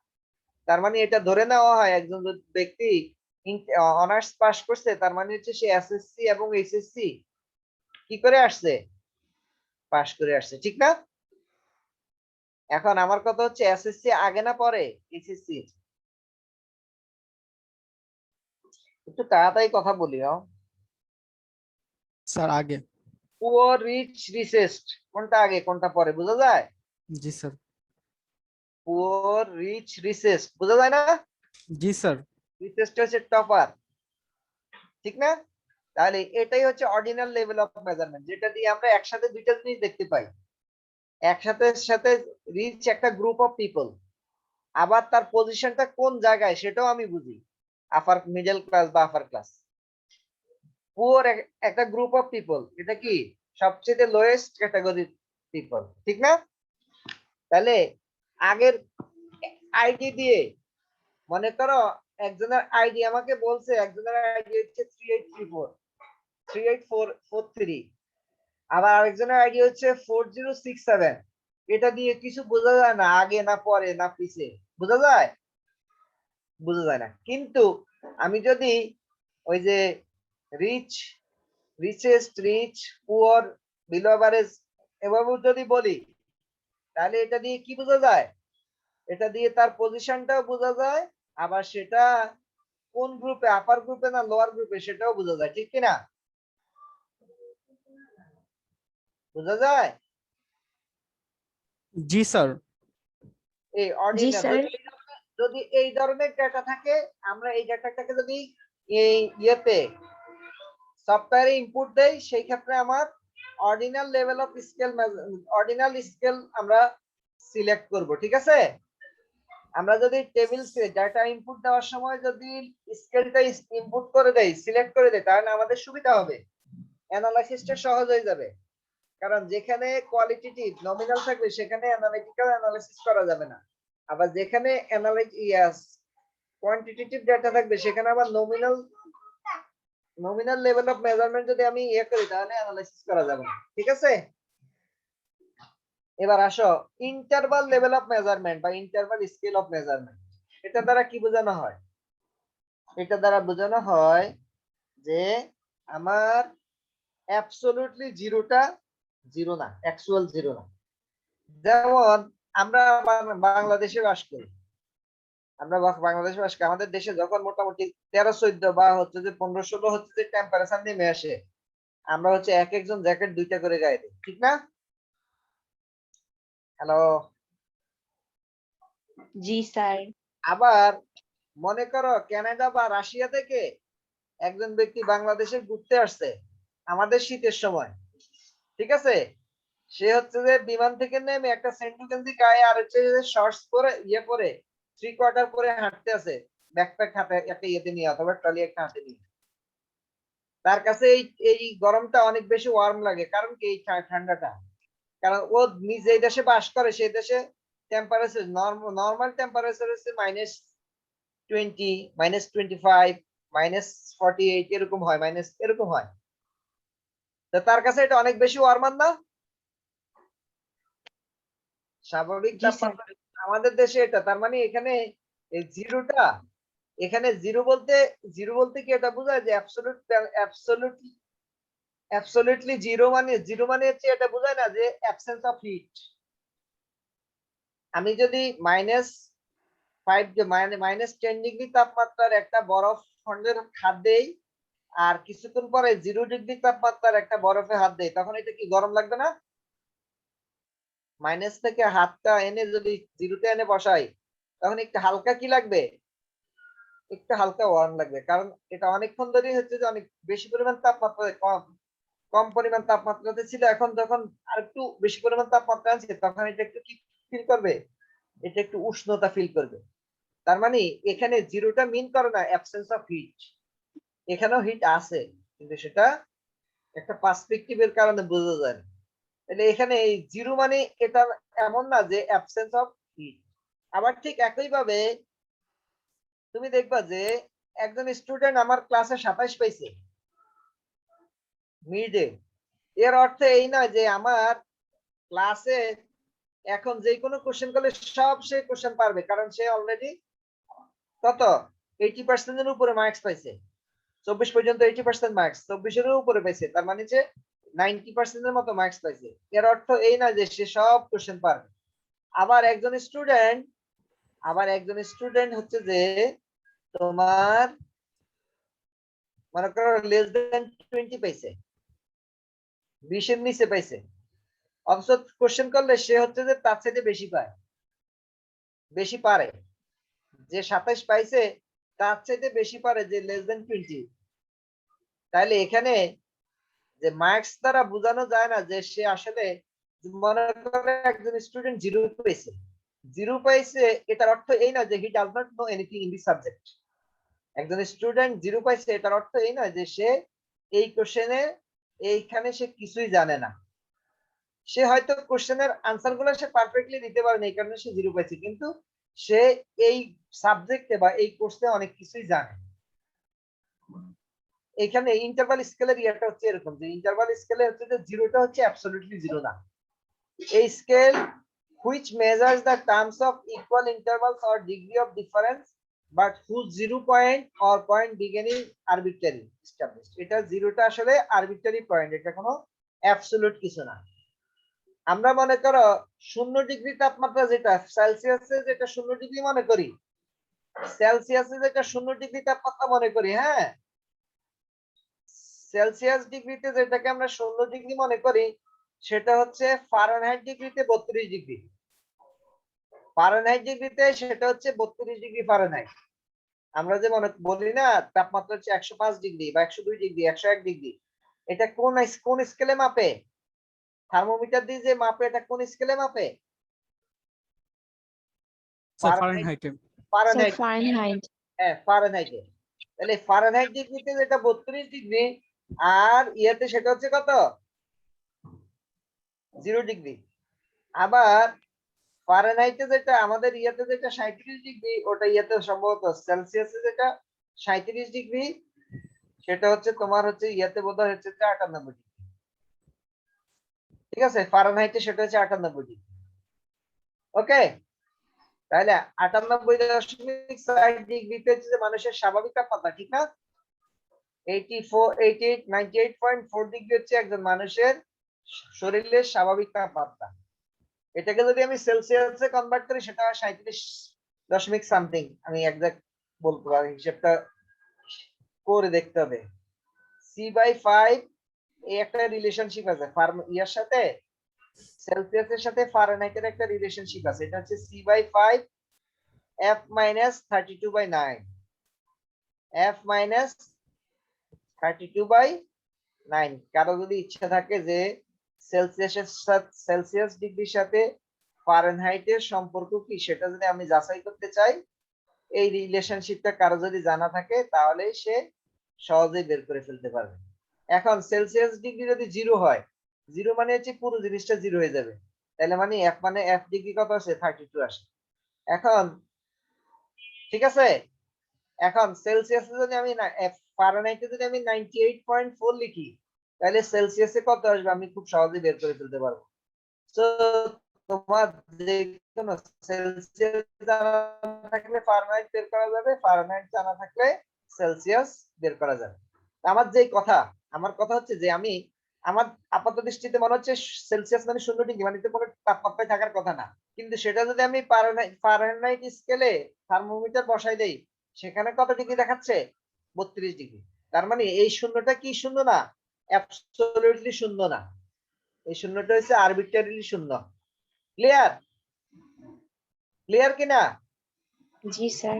Speaker 1: তার মানে এটা ধরে নেওয়া হয় একজন ব্যক্তি অনার্স পাস করছে, তার মানে হচ্ছে সে এসএসসি এবং এইচএসসি কি করে আসছে, পাস করে আসছে, ঠিক না? এখন আমার কথা হচ্ছে এসএসসি আগে না পরে এইচএসসি? একটু তাড়াতাড়ি কথা বলি।
Speaker 2: স্যার আগে।
Speaker 1: পুয়ার রিচ রিচেস্ট কোনটা আগে কোনটা পরে বোঝা যায়?
Speaker 2: জি স্যার।
Speaker 1: পুয়ার রিচ রিচেস্ট বোঝা যায় না?
Speaker 2: জি স্যার।
Speaker 1: রিচেস্ট হচ্ছে টপার, ঠিক না? তাহলে এটাই হচ্ছে অর্ডিনাল লেভেল অফ মেজারমেন্ট, যেটা দিয়ে আমরা একসাথে দুইটা জিনিস দেখতে পাই। একসাথে সাথে রিচ একটা গ্রুপ অফ পিপল, আবার তার পজিশনটা কোন জায়গায় সেটাও আমি বুঝি, আপার মিডল ক্লাস বা আপার ক্লাস। পুয়ার একটা গ্রুপ অফ পিপল, এটা কি সবচেয়ে লোয়েস্ট ক্যাটাগরি পিপল, ঠিক না? তাহলে আগের আইডি দিয়ে, মনে করো একজনের আইডি আমাকে বলছে, একজনের আইডি হচ্ছে 3843, আবার আরেকজনের আইডি হচ্ছে 4067। এটা দিয়ে কিছু বোঝা যায় না, আগে না পরে না পিছে, বোঝা যায়? বোঝা যায় না। কিন্তু আমি যদি ওই যে rich, richest, rich, poor, below average এভাবে যদি বলি, তাহলে এটা দিয়ে কি বোঝা যায়? এটা দিয়ে তার পজিশনটাও বোঝা যায়, আবার সেটা কোন গ্রুপে, আপার গ্রুপে না লোয়ার গ্রুপে সেটাও বোঝা যায়, ঠিক কিনা? বোঝা যায়?
Speaker 2: জি স্যার।
Speaker 1: এই
Speaker 3: জি
Speaker 1: অর্ডিনাল
Speaker 3: স্যার।
Speaker 1: যদি এই ধরনের ডেটা থাকে, আমরা এই ডেটাটাকে যদি এই ইয়েতে সফটওয়্যারে ইনপুট দেই, সেই ক্ষেত্রে আমার ordinal level of scale, ordinal scale আমরা সিলেক্ট করব, ঠিক আছে? আমরা যদি টেবিল ডাটা ইনপুট দেওয়ার সময় যদি স্কেলটা ইনপুট করে দেই, সিলেক্ট করে দেই, তাহলে আমাদের সুবিধা হবে, অ্যানালাইসিসটা সহজ হয়ে যাবে। কারণ যেখানে কোয়ালিটেটিভ নমিনাল থাকবে সেখানে অ্যানালিটিক্যাল অ্যানালাইসিস করা যাবে না, আবার যেখানে কোয়ান্টিটেটিভ ডাটা থাকবে সেখানে আবার নমিনাল লেভেল অফ মেজারমেন্ট যদি আমি করি তাহলে অ্যানালাইসিস করা যাবে না, ঠিক আছে? এবার আসো ইন্টারভাল লেভেল অফ মেজারমেন্ট বা ইন্টারভাল স্কেল অফ মেজারমেন্ট। এটা দ্বারা কি বোঝানো হয়? এটা দ্বারা বোঝানো হয় যে আমার অ্যাবসলিউটলি জিরোটা জিরো না, অ্যাকচুয়াল জিরো না। যেমন আমরা বাংলাদেশে বাস করি, বাংলাদেশে বাস করি, আমাদের দেশে যখন মোটামুটি 13-14 বা হচ্ছে যে 15-16 হচ্ছে যে টেম্পারেচার নেমে আসে, আমরা হচ্ছে এক একজন জ্যাকেট দুইটা করে গায়ে দিই, ঠিক না? হ্যালো।
Speaker 3: জি স্যার।
Speaker 1: আবার মনে করো কানাডা বা রাশিয়া থেকে একজন ব্যক্তি বাংলাদেশে ঘুরতে আসছে আমাদের শীতের সময়, ঠিক আছে? সে হচ্ছে যে বিমান থেকে নেমে একটা সেন্টু গেঞ্জি গায়ে আর হচ্ছে যে শর্টস পরে পরে 3/4 পরে হাঁটতে আছে, ব্যাকপ্যাক হাতে একটা ইয়েতে নিয়ে অথবা ট্রলি একটা হাতে নিয়ে। তার কাছে এই এই গরমটা অনেক বেশি ওয়ার্ম লাগে, কারণ কি এই ঠান্ডাটা, কারণ ও নিজে এই দেশে বাস করে, সেই দেশে টেম্পারেচার নর্মাল টেম্পারেচার হচ্ছে -20, -25, -48 এরকম হয়, মাইনাস এরকম হয়। তো তার কাছে এটা অনেক বেশি ওয়ার্মার না? স্বাভাবিক
Speaker 3: জি স্যার।
Speaker 1: তাপমাত্রা আমাদের দেশে এটা, তার মানে এখানে এই জিরোটা, এখানে জিরো বলতে কি এটা বোঝায় যে অ্যাবসলিউটলি জিরো মানে হচ্ছে এটা বোঝায় না যে অ্যাবসেন্স অফ হিট। আমি যদি -5 -10 ডিগ্রি তাপমাত্রার একটা বরফ খন্ডের হাত দেই, আর কিছুক্ষণ পরে 0 ডিগ্রি তাপমাত্রার একটা বরফে হাত দেই, তখন এটা কি গরম লাগবে না? মাইনাস থেকে হাতটা এনে যদি জিরোতে এনে বসাই, তখন একটু হালকা কি লাগবে? একটু হালকা ওয়ার্ম লাগবে, কারণ এটা অনেকক্ষণ ধরে হচ্ছে যে অনেক বেশি পরিমাণ তাপমাত্রা, কম কম পরিমাণ তাপমাত্রাতে ছিল, এখন যখন আর একটু বেশি পরিমাণ তাপমাত্রা আছে তখন এটা একটু কি ফিল করবে? এটা একটু উষ্ণতা ফিল করবে। তার মানে এখানে জিরোটা মিন করে না অ্যাবসেন্স অফ হিট, এখানেও হিট আছে, কিন্তু সেটা একটা পার্সপেক্টিভের কারণে বোঝা যায় না। তাহলে এখানে এই জিরো মানে এটা এমন না যে অ্যাবসেন্স অফ হিট। আবার ঠিক একই ভাবে তুমি দেখবা যে একজন স্টুডেন্ট আমার ক্লাসে 27 পাইছে মিডে, এর অর্থ এই নয় যে আমার ক্লাসে এখন যে কোনো কোশ্চেন করলে সব সে কোশ্চেন পারবে, কারণ সে অলরেডি কত 80% এর উপরে মার্কস পাইছে, 24 পর্যন্ত 80% মার্কস, 24 এর উপরে পাইছে, তার মানে যে 90% এর মতো মার্কস পাইছে। এর অর্থ এই না যে সে সব কোশ্চেন পারবে। আবার একজন স্টুডেন্ট হচ্ছে যে তোমার মনে করো লেস দেন 20 পাইছে, 20 এর নিচে পাইছে, অথচ কোশ্চেন করলে সে হচ্ছে যে তার চাইতে বেশি পায়, বেশি পারে। যে 27 পাইছে তার চাইতে বেশি পারে যে লেস দেন 20। তাহলে এখানে যে মার্কস দ্বারা বোঝানো যায় না যে সে আসলে, মনে করে একজন স্টুডেন্ট 0 পাইছে, 0 পাইছে, এটার অর্থ এই না যে he does not know anything in this subject. একজন স্টুডেন্ট 0 পাইছে এটার অর্থ এই নয় যে সে এই কোশ্চেনে, এইখানে সে কিছুই জানে না। সে হয়তো কোশ্চেনের আনসার গুলো সে পারফেক্টলি দিতে পারে না, এই কারণে সে 0 পাইছে, কিন্তু সে এই সাবজেক্টে বা এই কোর্সে অনেক কিছুই জানে। এখানে ইন্টারভাল স্কেলের ইয়েটা হচ্ছে এরকম যে ইন্টারভাল স্কেলে হচ্ছে যে 0টা হচ্ছে অ্যাবসলিউটলি 0 না। এই scale which measures the terms of equal intervals or degree of difference but whose 0 point or point beginning arbitrary established। এটা 0টা আসলে আরবিট্রারি পয়েন্ট, এটা কোনো অ্যাবসলিউট কিছু না। আমরা মনে করো 0 ডিগ্রি তাপমাত্রা, যেটা সেলসিয়াসে যেটা 0 ডিগ্রি মনে করি, সেলসিয়াসে যেটা 0 ডিগ্রি তাপমাত্রা মনে করি, হ্যাঁ, সেলসিয়াস ডিগ্রিতে যেটাকে আমরা 0 ডিগ্রি মনে করি সেটা হচ্ছে ফারেনহাইট ডিগ্রিতে 32 ডিগ্রি, ফারেনহাইট ডিগ্রিতে সেটা হচ্ছে 32 ডিগ্রি ফারেনহাইট। আমরা যে মনে বলি না তাপমাত্রা হচ্ছে 105 ডিগ্রি বা 102 ডিগ্রি, 101 ডিগ্রি, এটা কোন কোন স্কেলে মাপে? থার্মোমিটার দিয়ে যে মাপে, এটা কোন স্কেলে মাপে?
Speaker 2: ফারেনহাইটে।
Speaker 1: ফারেনহাইট।
Speaker 3: ফারেনহাইট।
Speaker 1: হ্যাঁ, ফারেনহাইটে। তাহলে ফারেনহাইট ডিগ্রিতে যেটা 32 ডিগ্রি, আর ইয়াতে সেটা হচ্ছে কত? 0 ডিগ্রি। আবার ফারেনহাইটে যেটা আমাদের ইয়াতে যেটা 37 ডিগ্রি, ওটা ইয়াতে সম্ভবত সেলসিয়াসে যেটা 37 ডিগ্রি, সেটা হচ্ছে তোমার হচ্ছে ইয়াতে বোধহয় হচ্ছে 98 ডিগ্রি। ঠিক আছে, ফারেনহাইটে সেটা হচ্ছে 98 ডিগ্রি। ওকে, তাহলে 98.4 ডিগ্রিতে হচ্ছে যে মানুষের স্বাভাবিক তাপমাত্রা, ঠিক না? 98.4 ডিগ্রি হচ্ছে একজন মানুষের শরীরের স্বাভাবিক তাপমাত্রা। এটাকে যদি আমি সেলসিয়াসে কনভার্ট করি সেটা হয় 37 সামথিং, আমি এক্সাক্ট বলতে পারি, হিসেবটা করে দেখতে হবে। C/5 এই একটা রিলেশনশিপ আছে ইয়ার সাথে, সেলসিয়াসের সাথে ফারেনহাইটের একটা রিলেশনশিপ আছে, এটা হচ্ছে C/5 F - 32/9, F - 32/9। কারো যদি ইচ্ছা থাকে যে সেলসিয়াস ডিগ্রির সাথে ফারেনহাইটের সম্পর্ক কি, সেটা যদি আমি যাচাই করতে চাই, এই রিলেশনশিপটা কারো যদি জানা থাকে তাহলে সে সহজেই বের করে ফেলতে পারবে। এখন সেলসিয়াস ডিগ্রি যদি 0 হয়, 0 মানে হচ্ছে পুরো জিনিসটা 0 হয়ে যাবে, তাহলে মানে F ডিগ্রি কত আসে? 32 আসে। এখন ঠিক আছে, এখন সেলসিয়াসে যদি আমি ফারেনহাইটে যদি আমি 98.4 লিখি, তাহলে সেলসিয়াসে কত আসবে আমি খুব সহজেই বের করে ফেলতে পারবো। তো তোমার যে কোনো সেলসিয়াস জানা থাকলে ফারেনহাইট বের করা যাবে, ফারেনহাইট জানা থাকলে সেলসিয়াস বের করা যাবে। আমার কথা হচ্ছে যে আমি, আমার আপাত দৃষ্টিতে মনে হচ্ছে সেলসিয়াস মানে 0 ডিগ্রি, মানে তো কোনো তাপমাত্রায় থাকার কথা না, কিন্তু সেটা যদি আমি ফারেনহাইট স্কেলে থার্মোমিটার বসাই দেই, সেখানে কত ডিগ্রি দেখাচ্ছে? 32 ডিগ্রি। তার মানে এই শূন্যটা কি শূন্য না? অ্যাবসলিউটলি শূন্য না, এই শূন্যটা হচ্ছে আরবিট্রারিলি শূন্য। ক্লিয়ার? ক্লিয়ার কিনা?
Speaker 3: জি স্যার।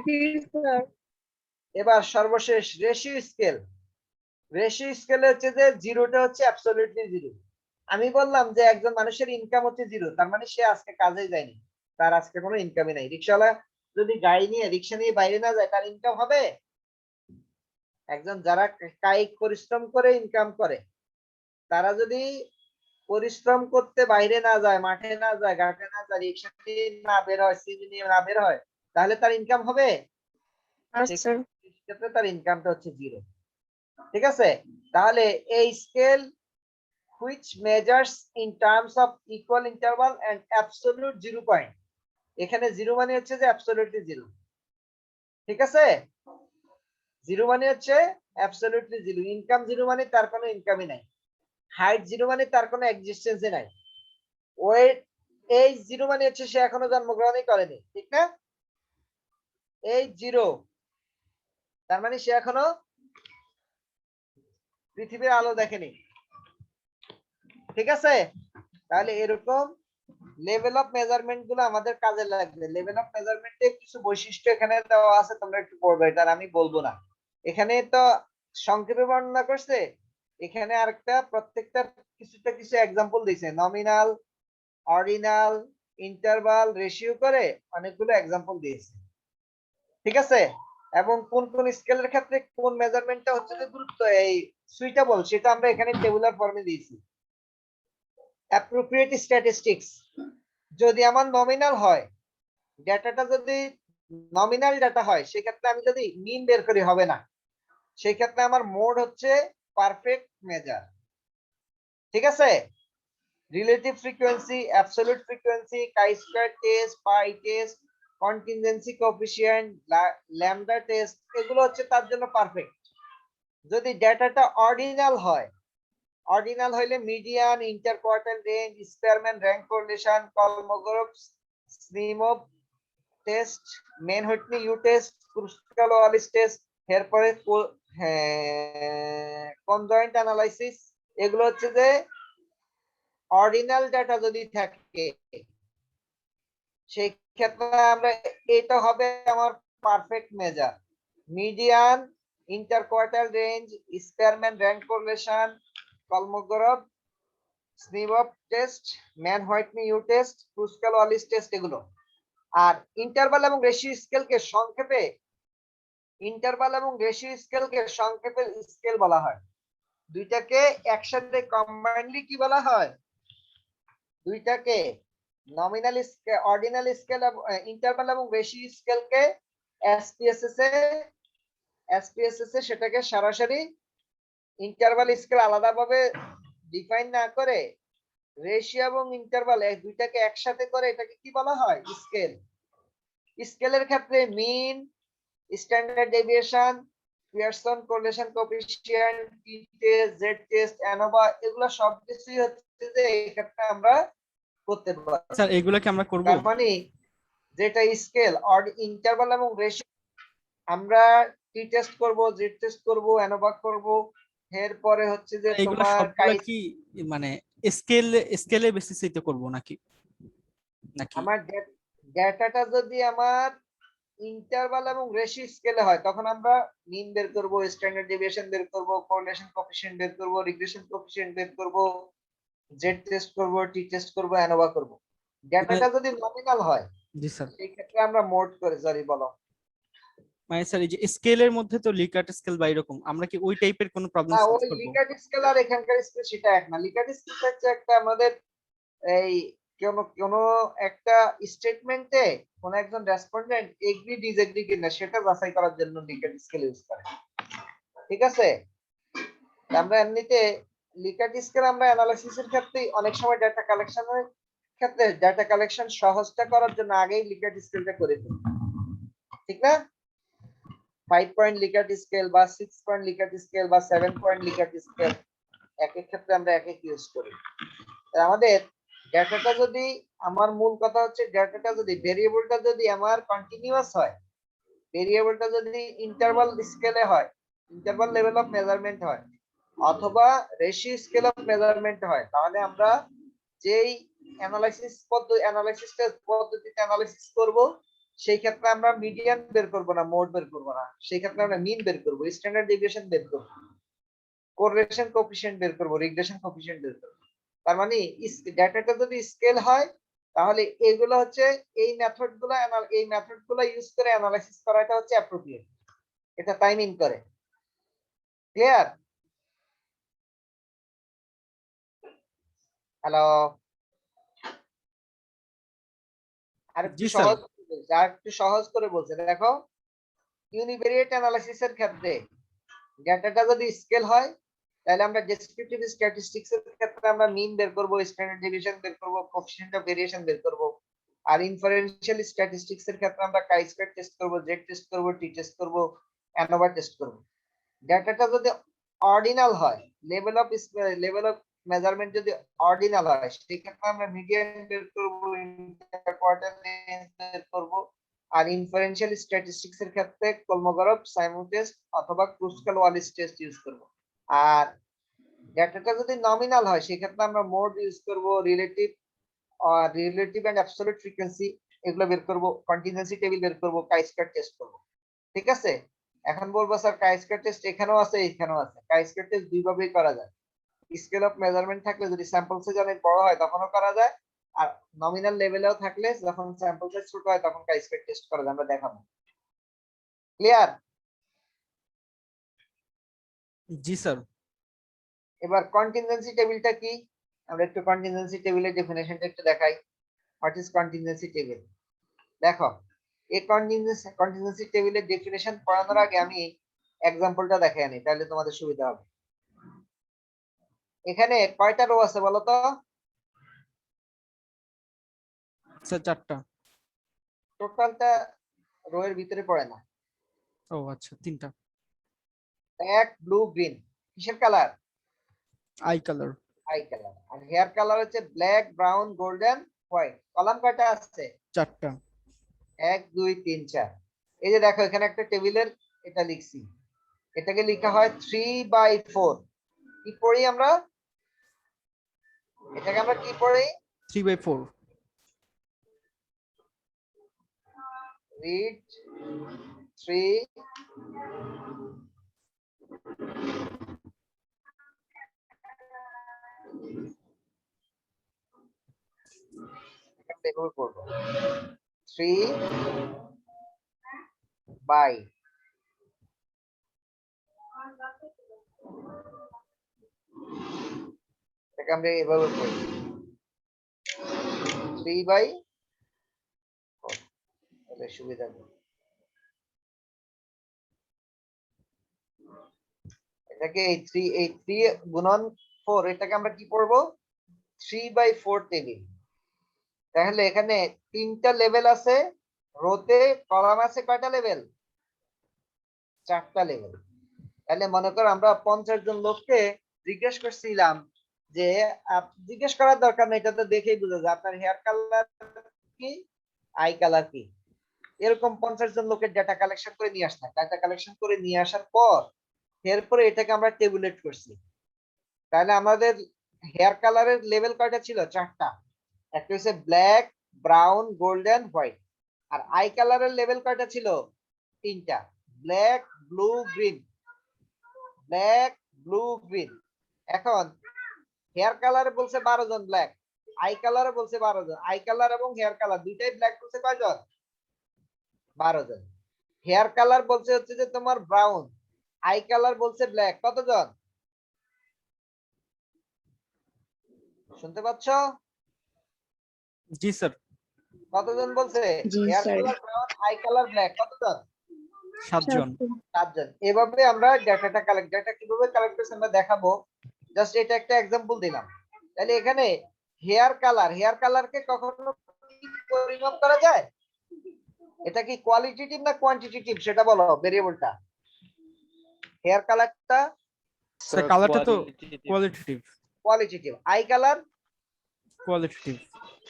Speaker 1: এবার সর্বশেষ রেশিও স্কেল। রেশিও স্কেলে হচ্ছে যে 0টা হচ্ছে অ্যাবসলিউটলি 0। আমি বললাম যে একজন মানুষের ইনকাম হচ্ছে 0, তার মানে সে আজকে কাজে যায়নি, তার আজকে কোনো ইনকামই নাই। রিকশাওয়ালা যদি গাড়ি নিয়ে রিকশা নিয়ে বাইরে না যায়, তার ইনকাম হবে? একজন যারা কায়িক পরিশ্রম করে ইনকাম করে, তারা যদি পরিশ্রম করতে বাইরে না যায়, মাঠে না যায়, ঘাটে না যায়, রিকশা নিয়ে না বের হয়, সিজি নিয়ে না বের হয়, তাহলে তার ইনকাম হবে? সেক্ষেত্রে তার ইনকামটা হচ্ছে 0। ঠিক আছে, তাহলে এই scale which measures in terms of equal interval and absolute 0 point, এখানে 0 মানে হচ্ছে যে absolutely 0। ঠিক আছে, জিরো মানে হচ্ছে অ্যাবসলিউটলি জিরো, ইনকাম জিরো মানে তার কোনো ইনকামই নাই, হাইট জিরো মানে তার কোনো এক্সিস্টেন্সই নাই, ওয়েট এই জিরো মানে হচ্ছে সে এখনো জন্মগ্রহণই করেনি, ঠিক না? এই জিরো তার মানে সে এখনো পৃথিবীর আলো দেখেনি, ঠিক আছে? তাহলে এরকম লেভেল অফ মেজারমেন্ট গুলো আমাদের কাজে লাগবে। লেভেল অফ মেজারমেন্টে কিছু বৈশিষ্ট্য এখানে দেওয়া আছে, তোমরা একটু পড়বে, এটা আমি বলবো না, এখানে তো সংক্ষেপে বর্ণনা করছে। এখানে আরেকটা প্রত্যেকটা কিছু এক্সাম্পল দিয়েছে, নমিনাল, অর্ডিনাল, ইন্টারভাল, রেশিও করে অনেকগুলো এক্সাম্পল দিয়েছে, ঠিক আছে? এবং কোন কোন স্কেলের ক্ষেত্রে কোন মেজারমেন্টটা হচ্ছে যে গুরুত্ব এই সুইটেবল, সেটা আমরা এখানে টেবুলার ফর্মে দিয়েছি। অ্যাপ্রোপ্রিয়েট স্ট্যাটিস্টিক্স, যদি আমার নমিনাল হয়, ডেটাটা যদি নমিনাল ডাটা হয়, সেক্ষেত্রে আমি যদি মিন বের করি হবে না, সেই ক্ষেত্রে আমার মোড হচ্ছে পারফেক্ট মেজার, ঠিক আছে? Relative frequency, absolute frequency, chi square test, phi test, contingency coefficient, lambda test, এগুলো হচ্ছে তার জন্য পারফেক্ট। যদি ডেটাটা অর্ডিনাল হয়, অর্ডিনাল হইলে median, interquartile range, Spearman rank correlation, Kolmogorov Smirnov test, Mann Whitney U test, Kruskal Wallis test, এরপরে conjoint analysis, এগুলো হচ্ছে যে অর্ডিনাল ডাটা যদি থাকে, সেই ক্ষেত্রে আমরা এটা হবে আমার perfect measure. Median, interquartile range, Spearman rank correlation, Kolmogorov Smirnov test, Mann Whitney U test, Kruskal Wallis test, এগুলো। আর ইন্টারভাল এবং রেশিও স্কেলকে সংক্ষেপে স্কেল বলা হয়। দুইটাকে একসাথে কম্বাইন্ডলি কি বলা হয়? দুইটাকে nominal scale, ordinal scale, interval এবং রেশিও স্কেলকে এসপিএসএস এ সেটাকে সরাসরি ইন্টারভাল স্কেল আলাদাভাবে ডিফাইন না করে রেশিও এবং ইন্টারভাল এই দুইটাকে একসাথে করে এটাকে কি বলা হয়? স্কেল। স্কেলের ক্ষেত্রে mean, standard deviation, Pearson correlation coefficient, T test, Z test, ANOVA, এগুলো সবকিছুই হচ্ছে যে এই ক্ষেত্রে আমরা করতে পারি।
Speaker 2: স্যার এগুলো কি আমরা করব?
Speaker 1: তার মানে যেটা স্কেল, ইন্টারভাল এবং রেশিও আমরা টি টেস্ট করব, জেড টেস্ট করব, অ্যানোভা করব, এরপরে হচ্ছে যে
Speaker 2: এগুলো
Speaker 1: তোমার
Speaker 2: সবগুলো কি মানে স্কেলে বেসিসে করব নাকি নাকি
Speaker 1: আমার ডেটাটা যদি আমার ইন্টারভাল এবং রেশিও স্কেলে হয়, তখন আমরা মিন বের করব, স্ট্যান্ডার্ড ডেভিয়েশন বের করব, কোরিলেশন কোএফিসিয়েন্ট বের করব, রিগ্রেশন কোএফিসিয়েন্ট বের করব, জেড টেস্ট করব, টি টেস্ট করব, অ্যানোভা করব। ডেটাটা যদি নমিনাল হয়,
Speaker 2: জি স্যার।
Speaker 1: সেই ক্ষেত্রে আমরা মোড করে, সরি বলো।
Speaker 2: মানে স্যার এই যে স্কেলের মধ্যে তো লিকার্ট স্কেল বা এরকম, আমরা কি ওই টাইপের কোনো প্রবলেম
Speaker 1: না,
Speaker 2: সলভ
Speaker 1: ওই
Speaker 2: করব?
Speaker 1: লিকার্ট স্কেল আর এখানকার স্কেল সেটা এক না। লিকার্ট স্কেল হচ্ছে একটা আমাদের এই কোন একটা স্টেটমেন্টে কোন একজন রেসপন্ডেন্ট এগ্রি ডিসএগ্রি কিনা সেটা যাচাই করার জন্য লিকার্ট স্কেল ইউজ করে, ঠিক আছে? আমরা এমনিতে লিকার্ট স্কেল আমরা অ্যানালাইসিসের ক্ষেত্রে অনেক সময় ডাটা কালেকশনের ক্ষেত্রে ডাটা কালেকশন সহজটা করার জন্য আগেই লিকার্ট স্কেলটা করে ফেলি, ঠিক না? 5 পয়েন্ট লিকার্ট স্কেল বা 6 পয়েন্ট লিকার্ট স্কেল বা 7 পয়েন্ট লিকার্ট স্কেল, এক এক ক্ষেত্রে আমরা এক এক ইউজ করি। আমাদের ডেটাটা যদি, আমার মূল কথা হচ্ছে ডেটাটা যদি ভেরিয়েবলটা যদি আমার কন্টিনিউয়াস হয়, ভেরিয়েবলটা যদি ইন্টারভাল স্কেলে হয়, ইন্টারভাল লেভেল অফ মেজারমেন্ট হয়, অথবা রেশিও স্কেল অফ মেজারমেন্ট হয়, তাহলে আমরা যেই পদ্ধতিতে অ্যানালাইসিস করব, সেই ক্ষেত্রে আমরা মিডিয়ান বের করব না, মোড বের করব না, সেই ক্ষেত্রে আমরা মিন বের করব, স্ট্যান্ডার্ড ডেভিয়েশন বের করব, কোরিলেশন কোএফিসিয়েন্ট বের করব, রিগ্রেশন কোএফিসিয়েন্ট বের করব। তার মানে ডাটাটা যদি স্কেল হয়, তাহলে এগুলো হচ্ছে এই মেথডগুলো ইউজ করে অ্যানালাইসিস করাটা হচ্ছে অ্যাপ্রোপ্রিয়েট, এটা টাইমিং করে। ক্লিয়ার? হ্যালো,
Speaker 2: জি স্যার।
Speaker 1: আর একটু সহজ করে বলছে, দেখো ইউনিভেরিয়েট অ্যানালাইসিসের ক্ষেত্রে ডাটাটা যদি স্কেল হয়, তাহলে আমরা ডেসক্রিপটিভ স্ট্যাটিস্টিক্স এর ক্ষেত্রে আমরা মিন বের করব, স্ট্যান্ডার্ড ডেভিয়েশন বের করব, কোএফিসিয়েন্ট অফ ভেরিয়েশন বের করব। আর ইনফারেনশিয়াল স্ট্যাটিস্টিক্স এর ক্ষেত্রে আমরা কাই স্কয়ার টেস্ট করব, জেড টেস্ট করব, টি টেস্ট করব, অ্যানোভা টেস্ট করব। ডেটাটা যদি অর্ডিনাল হয়, লেভেল অফ মেজারমেন্ট যদি অর্ডিনাল হয়, সেক্ষেত্রে আমরা মিডিয়ান বের করব, ইন্টারকোয়ার্টাইল রেঞ্জ বের করব। আর ইনফারেনশিয়াল স্ট্যাটিস্টিক্স এর ক্ষেত্রে কলমোগরভ, সাইমন টেস্ট অথবা ক্রুস্কাল ওয়ালিস টেস্ট ইউজ করব। আর ডেটাটা যদি নমিনাল হয়, সেক্ষেত্রে আমরা মোড ইউজ করব, রিলেটিভ এন্ড অ্যাবসলিউট ফ্রিকোয়েন্সি এগুলো বের করব, কন্টিনজেন্সি টেবিল বের করব, কাই-স্কয়ার টেস্ট করব। ঠিক আছে? এখন বলবো স্যার কাই-স্কয়ার টেস্ট এখানেও আছে, এখানেও আছে। কাই-স্কয়ার টেস্ট দুই ভাবেই করা যায়। স্কেল অফ মেজারমেন্ট থাকলে, যদি স্যাম্পল সাইজ অনেক বড় হয় তখনও করা যায়, আর নমিনাল লেভেলেও থাকলে যখন স্যাম্পল সাইজ ছোট হয় তখন কাই-স্কয়ার টেস্ট করা যায়। আমরা দেখাবো। ক্লিয়ার?
Speaker 2: জি স্যার।
Speaker 1: এবার কন্টিনজেন্সি টেবিলটা কি, আমরা একটু কন্টিনজেন্সি টেবিলের ডেফিনেশনটা একটু দেখাই। What is contingency table? দেখো, এই কন্টিনজেন্সি টেবিলের ডেফিনেশন পড়ানোর আগে আমি এক্সাম্পলটা দেখাই আনি, তাহলে তোমাদের সুবিধা হবে। এখানে কয়টা রো আছে বলো তো?
Speaker 2: স্যার 4টা।
Speaker 1: টোটালটা রো এর ভিতরে পড়ে না।
Speaker 2: ও আচ্ছা, 3টা।
Speaker 1: ব্ল্যাক, ব্লু, গ্রিন কিসের colour?
Speaker 2: Eye colour.
Speaker 1: Eye colour. আর হেয়ার কালার হচ্ছে black, brown, golden, white. Column কয়টা আছে?
Speaker 2: 4টা।
Speaker 1: 1 2 3 4। এই যে দেখো এখানে একটা টেবিলের এটা লিখছি, এটাকে লেখা হয় 3/4। কি পড়ি আমরা? এটাকে আমরা কি পড়ি?
Speaker 2: 3/4।
Speaker 1: রিড 3 এভাবে পড়বো, 3 বাই এটাকে আমরা এভাবে পড়ি 3/4, তাহলে সুবিধা হবে। এটাকে এই 3 গুণন 4, এটাকে আমরা কি পড়বো? 3/4 টেবিল। তাহলে এখানে 3টা লেভেল আছে, রোতে কলাম আছে কয়টা লেভেল? 4টা লেভেল। তাহলে মনে করো আমরা 50 জন লোককে জিজ্ঞেস করছিলাম যে, জিজ্ঞেস করার দরকার নেই, এটা তো দেখেই বোঝা যায় আপনার হেয়ার কালার কি, আই কালার কি। এরকম 50 জন লোকের ডাটা কালেকশন করে নিয়ে আসলাম। ডাটা কালেকশন করে নিয়ে আসার পর এরপরে এটাকে আমরা টেবুলেট করছি। তাহলে আমাদের হেয়ার কালারের লেভেল কয়টা ছিল? 4টা। একটা হচ্ছে ব্ল্যাক, ব্রাউন, গোল্ডেন, হোয়াইট। আর আই কালারের লেভেল কয়টা ছিল? 3টা, black, blue, green. Black, blue, green. এখন হেয়ার কালারে বলছে 12 জন ব্ল্যাক, আই কালারে বলছে 12 জন। আই কালার এবং হেয়ার কালার দুইটাই ব্ল্যাক বলছে কয়জন? 12 জন। হেয়ার কালার বলছে হচ্ছে যে তোমার ব্রাউন, আই কালার বলছে ব্ল্যাক, কতজন? শুনতে পাচ্ছ?
Speaker 2: জি স্যার।
Speaker 1: কতজন বলছে?
Speaker 3: জি
Speaker 1: hair
Speaker 3: sir.
Speaker 1: Colour brown, eye colour black, কতজন?
Speaker 2: 7 জন।
Speaker 1: 7 জন। এভাবে আমরা ডাটাটা কালেক্ট, ডাটা কিভাবে কালেক্ট করছি আমরা দেখাবো। জাস্ট এটা একটা এক্সাম্পল দিলাম। তাহলে এখানে হেয়ার কালারকে কখনো পরিমাপ করা যায়? এটা কি কোয়ালিটেটিভ না কোয়ান্টিটেটিভ সেটা বলো, ভেরিয়েবলটা। হেয়ার কালারটা
Speaker 2: স্যার কালারটা তো qualitative.
Speaker 1: Qualitative, I colour
Speaker 2: qualitative.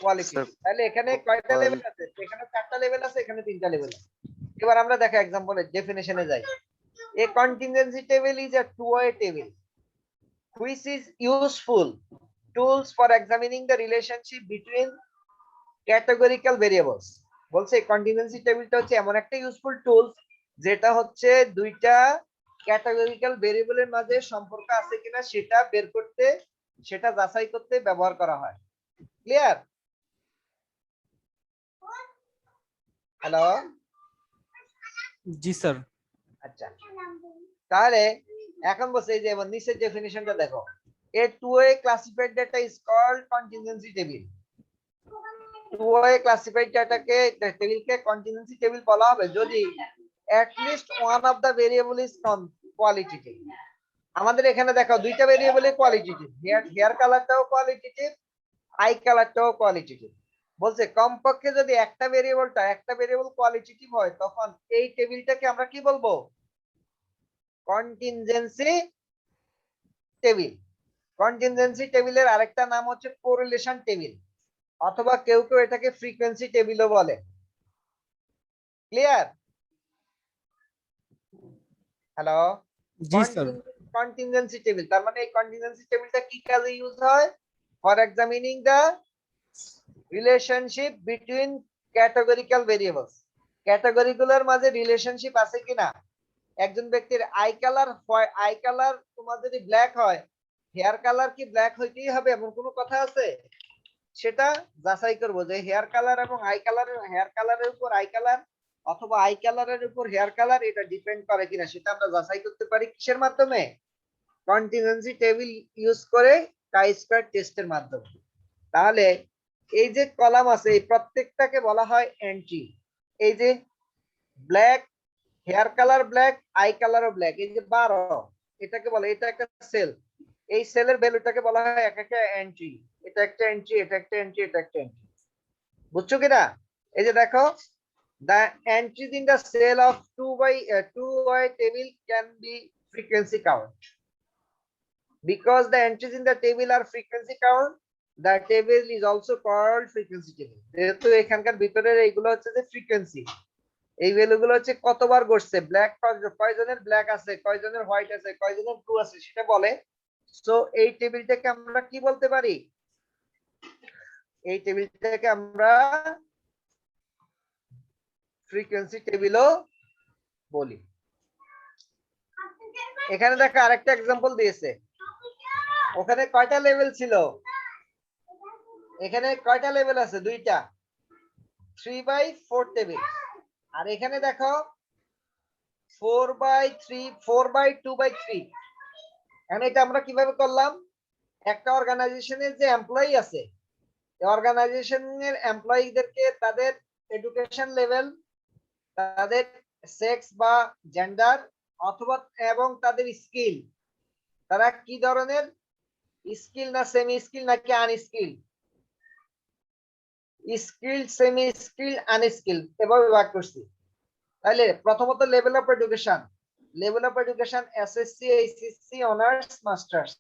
Speaker 1: Qualitative. তাহলে এখানে কয়টা লেভেল আছে? এখানে 4টা লেভেল আছে, এখানে 3টা লেভেল আছে। এবার আমরা দেখো এক্সাম্পলের ডেফিনেশনে যাই। A contingency table is a two-way table which is useful tools for examining the relationship between categorical variables. বলছে কন্টিনজেন্সি টেবিলটা হচ্ছে এমন একটা ইউজফুল টুলস যেটা হচ্ছে দুইটা ক্যাটাগরিক্যাল ভেরিয়েবলের মাঝে সম্পর্ক আছে কিনা সেটা বের করতে, সেটা যাচাই করতে ব্যবহার করা হয়। ক্লিয়ার? হ্যালো?
Speaker 2: জি স্যার।
Speaker 1: আচ্ছা, তাহলে এখন বলছে এই যে নিচের ডেফিনিশনটা দেখো। A two-way classified data is called contingency table. Two-way classified dataকে টেবিলকে contingency table বলা হবে যদি at least one of the variable is qualitative. আমাদের এখানে দেখো দুইটা ভেরিয়েবলই কোয়ালিটেটিভ, হেয়ার কালারটাও কোয়ালিটেটিভ, আই কালারটাও কোয়ালিটেটিভ। বলছে কমপক্ষে যদি একটা ভেরিয়েবল কোয়ালিটেটিভ হয় তখন এই টেবিলটাকে আমরা কি বলবো? Contingency table. কন্টিনজেন্সি টেবিলের আরেকটা নাম হচ্ছে কোরিলেশন টেবিল, অথবা কেউ কেউ এটাকে ফ্রিকোয়েন্সি টেবিলও বলে। ক্লিয়ার? হ্যালো।
Speaker 2: জি স্যার।
Speaker 1: কন্টিনজেন্সি টেবিল, তার মানে এই কন্টিনজেন্সি টেবিলটা কি কাজে ইউজ হয়? For examining the relationship between categorical variables. ক্যাটাগরিগুলোর মাঝে রিলেশনশিপ আছে কিনা। একজন ব্যক্তির আই কালার তোমার যদি ব্ল্যাক হয়, হেয়ার কালার কি ব্ল্যাক হইতেই হবে এমন কোনো কথা আছে? সেটা যাচাই করবো যে হেয়ার কালার এবং হেয়ার কালারের উপর আই কালার অথবা আই কালারের উপর হেয়ার কালার এটা ডিপেন্ড করে কিনা, সেটা আমরা যাচাই করতে পারি কিসের মাধ্যমে? কন্টিনজেন্সি টেবিল ইউজ করে কাই স্কয়ার টেস্টের মাধ্যমে। তাহলে এই যে কলাম আছে এই প্রত্যেকটাকে বলা হয় এন্ট্রি। এই যে black, hair colour black, eye কালারও ব্ল্যাক, এই যে 12 এটাকে বলে, এটা একটা সেল। এই সেলের ভ্যালুটাকে বলা হয় এক একটা এন্ট্রি। এটা একটা এন্ট্রি, এটা একটা এন্ট্রি, এটা একটা এন্ট্রি। বুঝছো কিনা? এই যে দেখো, the entries in the cell of 2 by table can be frequency count. Because the entries in the table are frequency count, the table is also called frequency table. যেহেতু এখানকার ভিতরের এইগুলো হচ্ছে যে ফ্রিকোয়েন্সি, এই ভ্যালুগুলো হচ্ছে কতবার ঘটছে, ব্ল্যাক কয়জনের ব্ল্যাক আছে, কয়জনের হোয়াইট আছে, কয়জনের ব্লু আছে সেটা বলে। সো এই টেবিলটাকে আমরা কি বলতে পারি? এই টেবিলটাকে আমরা ফ্রিকোয়েন্সি টেবিলও বলি। এখানে দেখো আরেকটা এক্সাম্পল দিয়েছে। ওখানে কয়টা লেভেল ছিল? এখানে কয়টা লেভেল আছে? দুইটা, 3/4 টেবিল। আর এখানে দেখো 4/2/3। এখন এটা আমরা কিভাবে করলাম? একটা অর্গানাইজেশনের যে এমপ্লয়ি আছে, অর্গানাইজেশনের এমপ্লয়ীদেরকে তাদের এডুকেশন লেভেল, তাদের সেক্স বা জেন্ডার অথবা এবং তাদের স্কিল, তারা কি ধরনের স্কিল, না সেমি স্কিল নাকি unskilled, skill, semi skill, unskilled এভাবে ভাগ করছি। তাহলে প্রথমত level of education, SSC, HSC, honours, masters,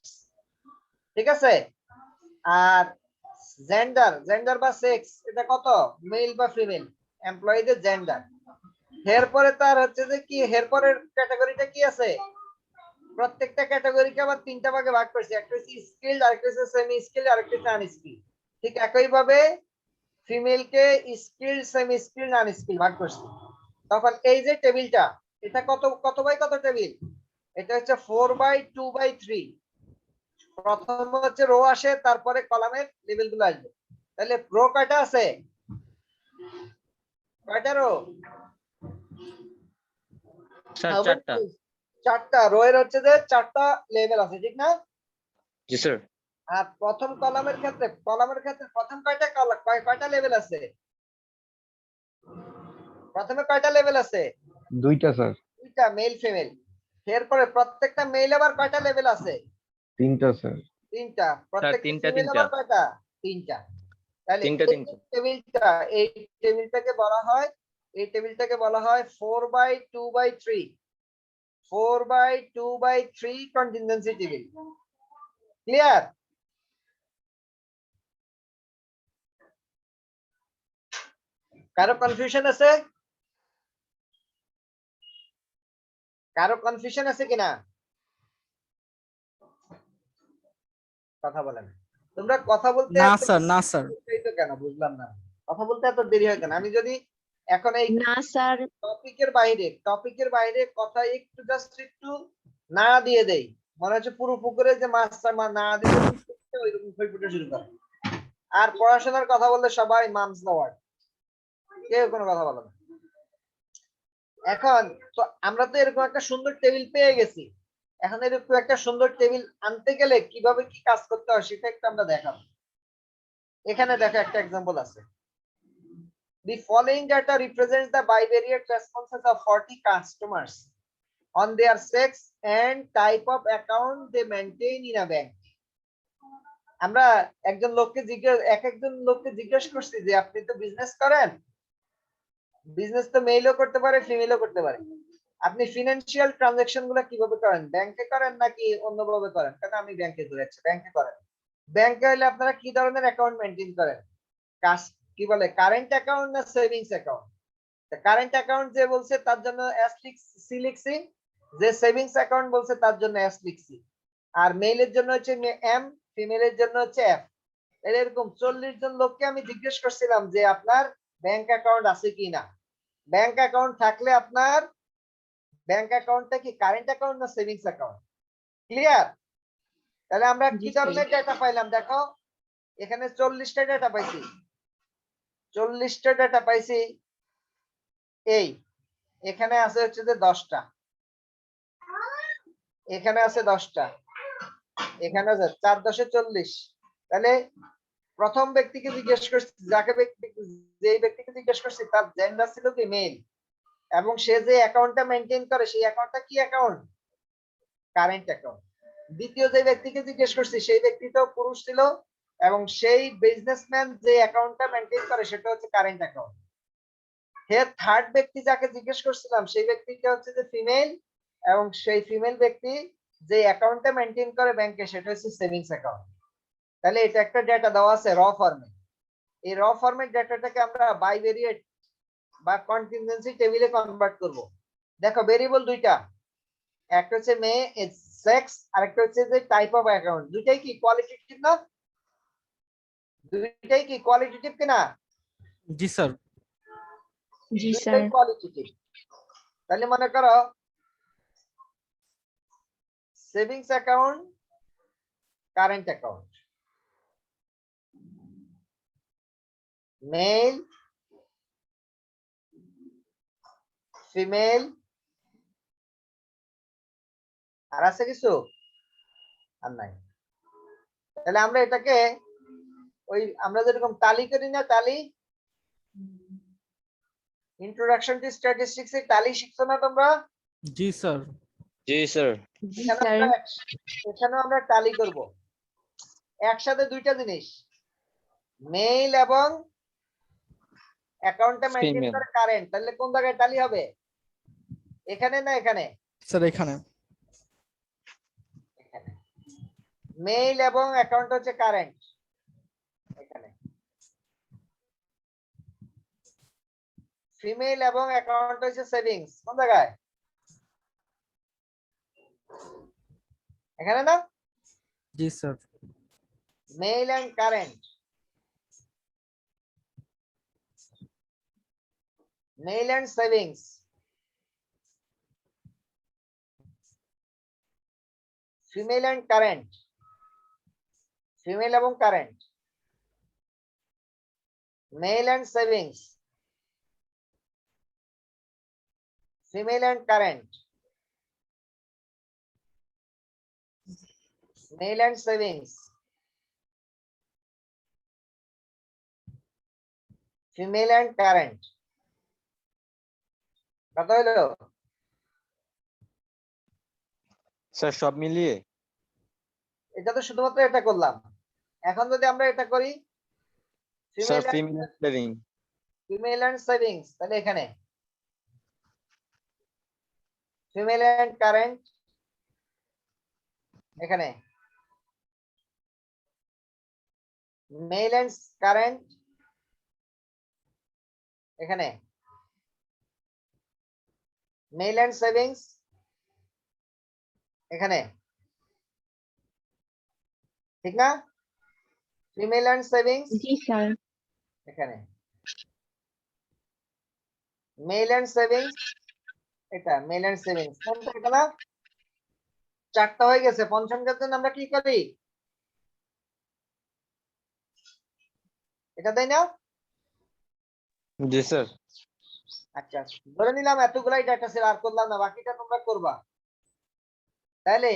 Speaker 1: ঠিক আছে। আর জেন্ডার বা সেক্স, এটা কত, মেল বা ফিমেল, এমপ্লয়ীদের জেন্ডার। এরপরে তার হচ্ছে যে কি, এরপরের ক্যাটাগরিটা কি আছে? প্রত্যেকটা ক্যাটাগরিকে আবার তিনটা ভাগে ভাগ করছি, একটা হচ্ছে স্কিল, আরেকটা হচ্ছে সেমি স্কিল, আরেকটা হচ্ছে আনস্কিল। ঠিক একই ভাবে ফিমেলকে স্কিল, সেমি স্কিল, আনস্কিল ভাগ করছি। তখন এই যে টেবিলটা, এটা কত বাই কত টেবিল? এটা হচ্ছে 4/2/3। প্রথম হচ্ছে রো আসে, তারপরে কলামের লেভেল গুলো আসবে। তাহলে রো কয়টা আছে? কয়টা রো?
Speaker 4: স্যার 4টা।
Speaker 1: 4টা রো এর হচ্ছে যে 4টা লেভেল আছে, ঠিক না?
Speaker 4: জি স্যার।
Speaker 1: আর প্রথম কলামের ক্ষেত্রে প্রথম কয়টা লেভেল আছে? প্রথমে কয়টা লেভেল আছে?
Speaker 5: দুইটা স্যার।
Speaker 1: দুইটা, মেল ফিমেল। এরপরে প্রত্যেকটা মেল আবার কয়টা লেভেল আছে?
Speaker 5: তিনটা স্যার।
Speaker 1: তিনটা। প্রত্যেকটা
Speaker 4: তিনটা,
Speaker 1: ফিমেল আবার কয়টা? তিনটা। তাহলে
Speaker 4: তিনটা।
Speaker 1: এই টেবিলটাকে বলা হয়, 4/2/3। 4/2/3 কন্টিনজেন্সি টেবিল। ক্লিয়ার? কারো কনফিউশন আছে? কিনা? কথা বলেন। তোমরা কথা বলতে
Speaker 2: না
Speaker 1: এত
Speaker 2: স্যার, না স্যার।
Speaker 1: এই তো কেন বুঝলাম না, কথা বলতে এত দেরি হয় কেন? আমি যদি এখন এই
Speaker 3: না স্যার।
Speaker 1: টপিকের বাইরে কথা একটু জাস্ট একটু না দিয়ে দেই, মনে হচ্ছে পুরো পুকুরে যে মাছটা না দিয়ে ওইরকম ফুটে শুরু করে। আর পড়াশোনার কথা বললে সবাই মামস লওয়ার্ড, কেউ কোনো কথা বলে না। এখন তো আমরা তো এরকম একটা সুন্দর টেবিল পেয়ে গেছি, এখন এরকম একটা সুন্দর টেবিল আনতে গেলে কিভাবে কি কাজ করতে হয় সেটা একটু আমরা দেখাবো। এখানে দেখো একটা एग्जांपल আছে। The following data represents the bivariate responses of 40 customers on their sex and type of account they maintain in a bank. আমরা একজন লোককে জিজ্ঞেস করছি যে আপনি তো বিজনেস করেন, বিজনেস তো মেলও করতে পারে ফিমেলও করতে পারে। আপনি ফিনান্সিয়াল ট্রানজাকশন গুলো কিভাবে করেন, ব্যাংকে করেন নাকি অন্যভাবে করেন? কারণ আমি ব্যাংকে করেছি, ব্যাংকে করেন। ব্যাংকে হলে আপনারা কি ধরনের অ্যাকাউন্ট মেনটেন করেন? কি বলে, কারেন্ট অ্যাকাউন্ট না সেভিংস অ্যাকাউন্ট? কারেন্ট অ্যাকাউন্ট যে বলছে তার জন্য সি লিখছি, যে সেভিংস অ্যাকাউন্ট বলছে তার জন্য এস লিখছি। আর মেইলের জন্য হচ্ছে এম, ফিমেলের জন্য হচ্ছে এফ। এরকম 40 জন লোককে আমি জিজ্ঞেস করছিলাম যে আপনার ব্যাংক অ্যাকাউন্ট আছে কি না। ব্যাংক অ্যাকাউন্ট থাকলে আপনার ব্যাংক অ্যাকাউন্টটা কি কারেন্ট অ্যাকাউন্ট না সেভিংস অ্যাকাউন্ট? ক্লিয়ার? তাহলে আমরা
Speaker 3: জি
Speaker 1: কি
Speaker 3: স্যার।
Speaker 1: ধরনের ডেটা পাইলাম দেখো, এখানে 40টা ডেটা পাইছি, 40টা ডেটা পাইছি। এই এখানে আছে হচ্ছে যে 10টা, এখানে আছে 10টা, এখানে আছে 4 10 40। তাহলে প্রথম ব্যক্তিকে জিজ্ঞেস করছি, যেই ব্যক্তিকে জিজ্ঞেস করছি তার জেন্ডার ছিল কি মেল, এবং সে যে অ্যাকাউন্টটা মেনটেন করে সেই অ্যাকাউন্টটা কি অ্যাকাউন্ট? Current account. দ্বিতীয় যে ব্যক্তিকে জিজ্ঞেস করছি সেই ব্যক্তিটাও পুরুষ ছিল, এবং সেই বিজনেসম্যান যে অ্যাকাউন্টটা মেনটেন করে সেটা হচ্ছে কারেন্ট অ্যাকাউন্ট। এর থার্ড ব্যক্তি যাকে জিজ্ঞেস করছিলাম সেই ব্যক্তিটা হচ্ছে যে ফিমেল, এবং সেই ফিমেল ব্যক্তি যে অ্যাকাউন্টটা মেনটেন করে ব্যাংকে সেটা হচ্ছে সেভিংস অ্যাকাউন্ট। তাহলে এটা একটা ডেটা দেওয়া আছে র ফর্মে। এই র ফর্মের ডেটাটাকে আমরা বাইভেরিয়েট বা কন্টিনজেন্সি টেবিলে কনভার্ট করব। দেখো ভেরিয়েবল দুইটা, একটা হচ্ছে মেয়ে সেক্স, আর একটা হচ্ছে যে টাইপ অফ অ্যাকাউন্ট। দুইটাই কি কোয়ালিটেটিভ না? দুইটাই কি কোয়ালিটেটিভ কিনা?
Speaker 2: জি স্যার।
Speaker 3: জি
Speaker 1: দুইটাই
Speaker 3: স্যার।
Speaker 1: কোয়ালিটেটিভ। তাহলে মনে করো savings account, current account, male, female, আর আছে কিছু? আর নাই। তাহলে আমরা এটাকে ওই আমরা যেরকম টালি করি না, টালি, ইন্ট্রোডাকশন টু স্ট্যাটিস্টিক্স এর টালি শিখছো না তোমরা?
Speaker 2: জি স্যার।
Speaker 4: জি স্যার।
Speaker 3: জি
Speaker 1: এখানে
Speaker 3: স্যার।
Speaker 1: এখানেও আমরা টালি করব। একসাথে দুইটা জিনিস, মেইল এবং অ্যাকাউন্টটা মেইনটেইন
Speaker 4: ফিমেল।
Speaker 1: করে কারেন্ট। তাহলে কোন জায়গায় টালি হবে, এখানে না এখানে?
Speaker 2: স্যার এখানে।
Speaker 1: এখানে। মেইল এবং অ্যাকাউন্ট হচ্ছে কারেন্ট এখানে, ফিমেল এবং অ্যাকাউন্ট হচ্ছে সেভিংস কোন জায়গায়? এখানে না?
Speaker 2: জি sir.
Speaker 1: Male and current, male and savings, female and current, female এবং current, male and savings, female and current, male and savings, female and current. কত হলো?
Speaker 4: স্যার সব মিলিয়ে?
Speaker 1: এটা তো শুধুমাত্র এটা করলাম। এখন যদি আমরা এটা করি
Speaker 4: sir
Speaker 1: female
Speaker 4: female saving.
Speaker 1: Female and savings, তাহলে এখানে ফিমেল এন্ড কারেন্ট, এখানে মেল এন্ড কারেন্ট, এখানে মেল এন্ড সেভিংস, এখানে। ঠিক না? ফিমেল এন্ড সেভিংস
Speaker 3: জি স্যার।
Speaker 1: এখানে, মেল এন্ড সেভিংস, এটা মেল এন্ড সেভিংস। কোনটা? এটা না? চারটা হয়ে গেছে। পঞ্চমটার জন্য আমরা কি করি, এটা তাই না?
Speaker 4: জি স্যার।
Speaker 1: আচ্ছা, ধরে নিলাম এতগুলাই ডাটা ছিল, আর করলাম না, বাকিটা তোমরা করবা। তাহলে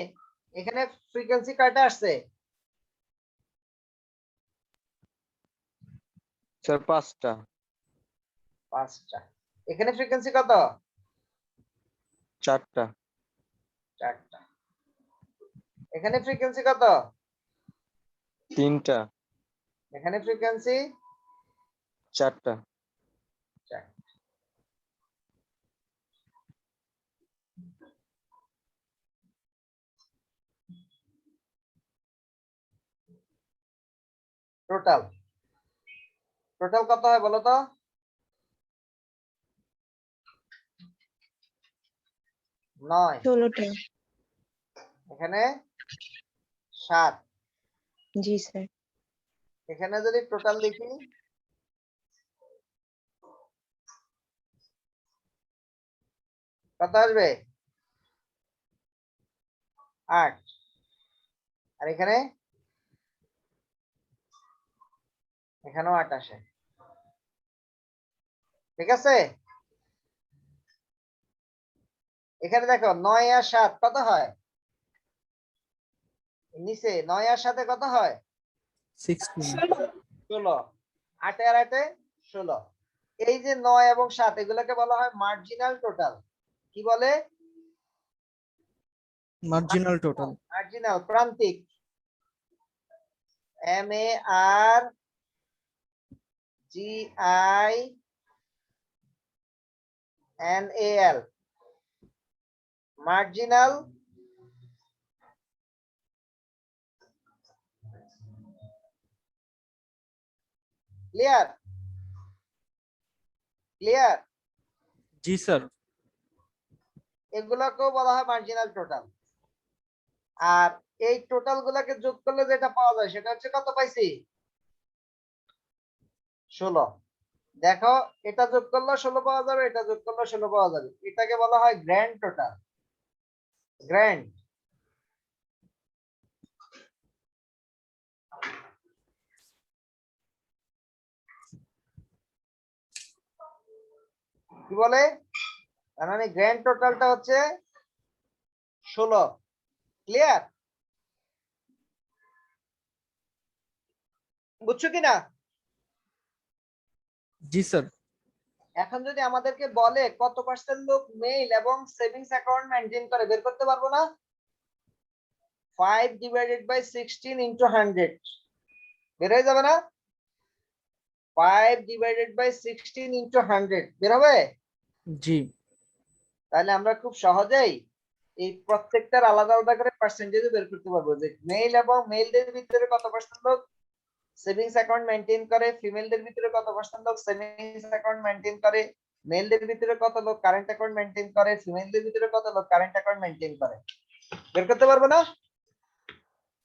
Speaker 1: এখানে ফ্রিকোয়েন্সি কয়টা আসছে?
Speaker 4: স্যার 5টা।
Speaker 1: 5টা। এখানে ফ্রিকোয়েন্সি কত?
Speaker 4: 4টা।
Speaker 1: 4টা। এখানে ফ্রিকোয়েন্সি কত?
Speaker 4: 3টা।
Speaker 1: এখানে ফ্রিকোয়েন্সি
Speaker 4: 4টা।
Speaker 1: 4। টোটাল টোটাল কত হয় বলো তো? 9,
Speaker 3: 16টা।
Speaker 1: এখানে 7,
Speaker 3: জি স্যার।
Speaker 1: এখানে যদি টোটাল লিখি কত আসবে? 8, আর এখানেও 8 আসে। ঠিক আছে, এখানে দেখো 9 আর 7 কত হয়? নিচে 9 আর 7 কত হয়?
Speaker 2: 16।
Speaker 1: 16। 8 আর 8 16। এই যে 9 এবং 7 এগুলোকে বলা হয় মার্জিনাল টোটাল। কি বলে?
Speaker 2: Marginal total.
Speaker 1: মার্জিনাল, প্রান্তিক। MARGINAL, marginal clear? ক্লিয়ার?
Speaker 2: জি স্যার।
Speaker 1: এগুলাকেও বলা হয় মার্জিনাল টোটাল। আর এই টোটাল গুলাকে যোগ করলে যেটা পাওয়া যায় সেটা হচ্ছে কত পাইছি? 16। দেখো, এটা যোগ করলে 16 পাওয়া যাবে, এটা যোগ করলে 16 পাওয়া যাবে। এটাকে বলা হয় গ্র্যান্ড টোটাল। গ্র্যান্ড। কি বলে? তার মানে গ্র্যান্ড টোটালটা হচ্ছে 16। ক্লিয়ার? বুঝছো কিনা?
Speaker 2: জি স্যার।
Speaker 1: এখন যদি আমাদেরকে বলে কত পার্সেন্ট লোক মেইল এবং সেভিংস অ্যাকাউন্ট মেইনটেইন করে, বের করতে পারবো না? 5 ডিভাইডেড বাই 16 ইনটু 100 বের হয়ে যাবে না? 5 ডিভাইডেড বাই 16 ইনটু 100 বের হবে?
Speaker 2: জি।
Speaker 1: তাহলে আমরা খুব সহজেই এই প্রত্যেকটার আলাদা আলাদা করে পার্সেন্টেজ বের করতে পারবো যে মেল এবং মেলদের ভিতরে কত পার্সেন্ট লোক সেভিংস অ্যাকাউন্ট মেইনটেইন করে, ফিমেলদের ভিতরে কত পার্সেন্ট লোক সেভিংস অ্যাকাউন্ট মেইনটেইন করে, মেলদের ভিতরে কত লোক কারেন্ট অ্যাকাউন্ট মেইনটেইন করে, ফিমেলদের ভিতরে কত লোক কারেন্ট অ্যাকাউন্ট মেইনটেইন করে। বের করতে পারবো না?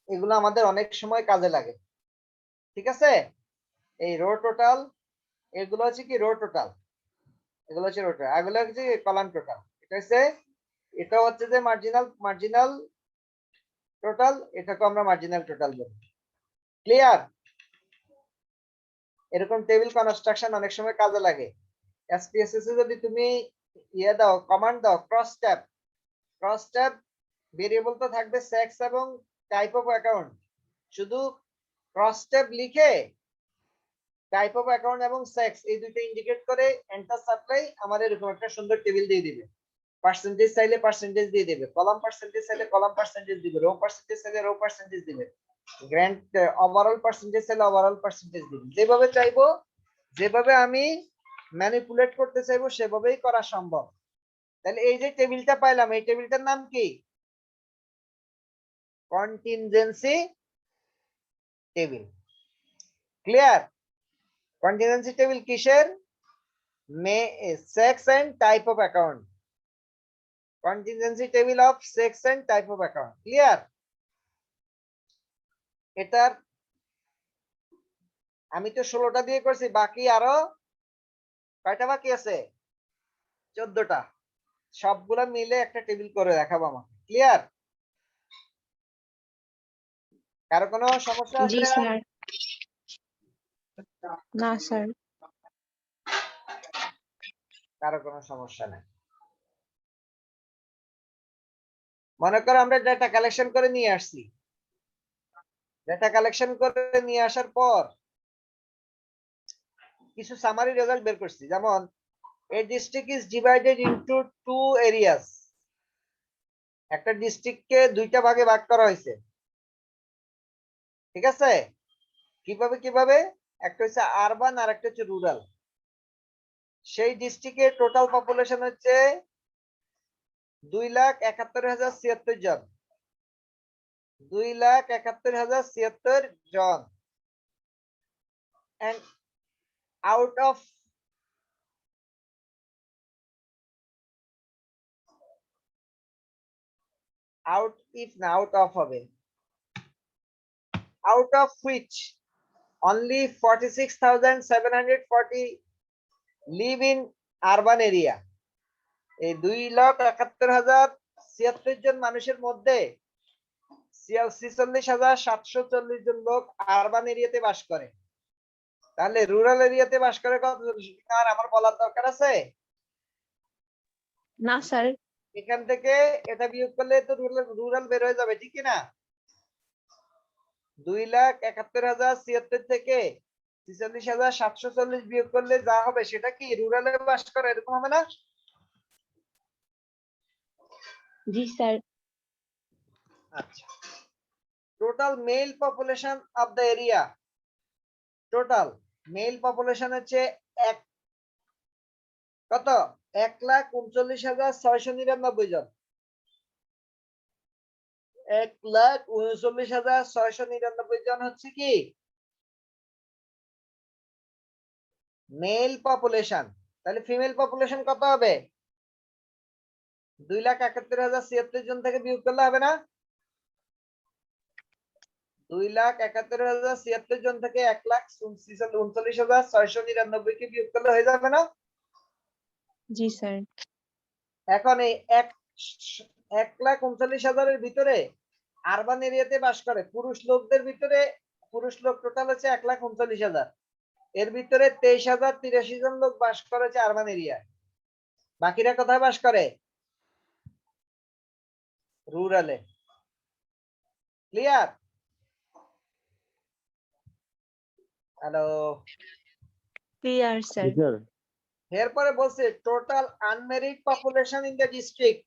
Speaker 1: এগুলো আমাদের অনেক সময় কাজে লাগে। ঠিক আছে, এই রো টোটাল, এগুলো হচ্ছে কি রো টোটাল, এগুলো হচ্ছে রো টোটাল, এগুলো হচ্ছে কলাম টোটাল। এটা হচ্ছে যে মার্জিনাল টোটাল, এটাকে আমরা মার্জিনাল টোটাল বলি। ক্লিয়ার? এরকম টেবিল কনস্ট্রাকশন অনেক সময় কাজে লাগে। এসপিএসএস এ যদি তুমি দাও, কমান্ড দাও ক্রস ট্যাব, ভেরিয়েবল তো থাকবে সেক্স এবং টাইপ অফ অ্যাকাউন্ট, শুধু ক্রস ট্যাব লিখে টাইপ অফ অ্যাকাউন্ট এবং সেক্স এই দুটো ইন্ডিকেট করে এন্টার সাপ্লাই আমার এরকম একটা সুন্দর টেবিল দিয়ে দিবে। পার্সেন্টেজ চাইলে পার্সেন্টেজ দিয়ে দেবে, কলাম পার্সেন্টেজ চাইলে কলাম পার্সেন্টেজ দিবে, রো পার্সেন্টেজ চাইলে রো পার্সেন্টেজ দিবে, গ্র্যান্ড ওভারঅল পার্সেন্টেজ চাইলে ওভারঅল পার্সেন্টেজ দিবে। যেভাবে চাইবো, যেভাবে আমি ম্যানিপুলেট করতে চাইবো সেভাবেই করা সম্ভব। তাহলে এই যে টেবিলটা পাইলাম, এই টেবিলটার নাম কি? Contingency table. Clear? Contingency table কিসের? Sex and type of account. contingency table of sex and type of account. Clear? এটার আমি তো 16টা দিয়ে করছি, বাকি আরো কয়টা বাকি আছে? 14টা। সবগুলা মিলে একটা টেবিল করে দেখাবো আমাকে। ক্লিয়ার? কারো কোনো সমস্যা
Speaker 3: জি
Speaker 1: আছে?
Speaker 3: স্যার। না স্যার।
Speaker 1: কারো কোনো সমস্যা নেই। মনে করো আমরা ডেটা কালেকশন করে নিয়ে আসছি, ডেটা কালেকশন করে নিয়ে আসার পর কিছু সামারি রেজাল্ট বের করছি, যেমন a district is divided into 2 areas. একটা ডিস্ট্রিক্টকে দুইটা ভাগে ভাগ করা হয়েছে। ঠিক আছে, কিভাবে? একটা হচ্ছে আরবান আর একটা হচ্ছে রুরাল। সেই ডিস্ট্রিক্টের টোটাল পপুলেশন হচ্ছে 2,71,076 জন। 2,71,076 জন। and out of হবে, out of which only 46,740 live in urban area. এই 2,71,076 জন মানুষের মধ্যে 46,740 জন লোক আরবান এরিয়াতে বাস করে। তাহলে রুরাল এরিয়াতে বাস করে কতজন? আর আমার বলার দরকার আছে?
Speaker 3: না স্যার।
Speaker 1: এখান থেকে এটা বিয়োগ করলে তো রুরাল বের হয়ে যাবে, ঠিক না? 2,71,076 থেকে 46,740 বিয়োগ করলে যা হবে সেটা কি রুরালে বাস করে, এরকম হবে না?
Speaker 3: জি স্যার।
Speaker 1: আচ্ছা, total mail population of the area, total mail population হচ্ছে কত? 1,39,699 জন। 1,39,699 জন হচ্ছে কি মেল পপুলেশন। তাহলে ফিমেল পপুলেশন কত হবে? 2,71,076 জন থেকে বিয়োগ করলে হবে না? 2,71,076 জন থেকে 1,39,699 কে বিয়োগ করলে হয়ে যাবে না?
Speaker 3: জি স্যার।
Speaker 1: এখন এই 1,39,000-এর ভিতরে আরবান এরিয়াতে বাস করে পুরুষ লোকদের ভিতরে, পুরুষ লোক টোটাল হচ্ছে 1,39,000, এর ভিতরে 23,083 জন লোক বাস করেছে আরবান এরিয়া। বাকিরা কোথায় বাস করে? রুরালে। ক্লিয়ার? Hello,
Speaker 3: clear sir.
Speaker 4: জি স্যার।
Speaker 1: এরপরে বলছে total unmarried population in the district,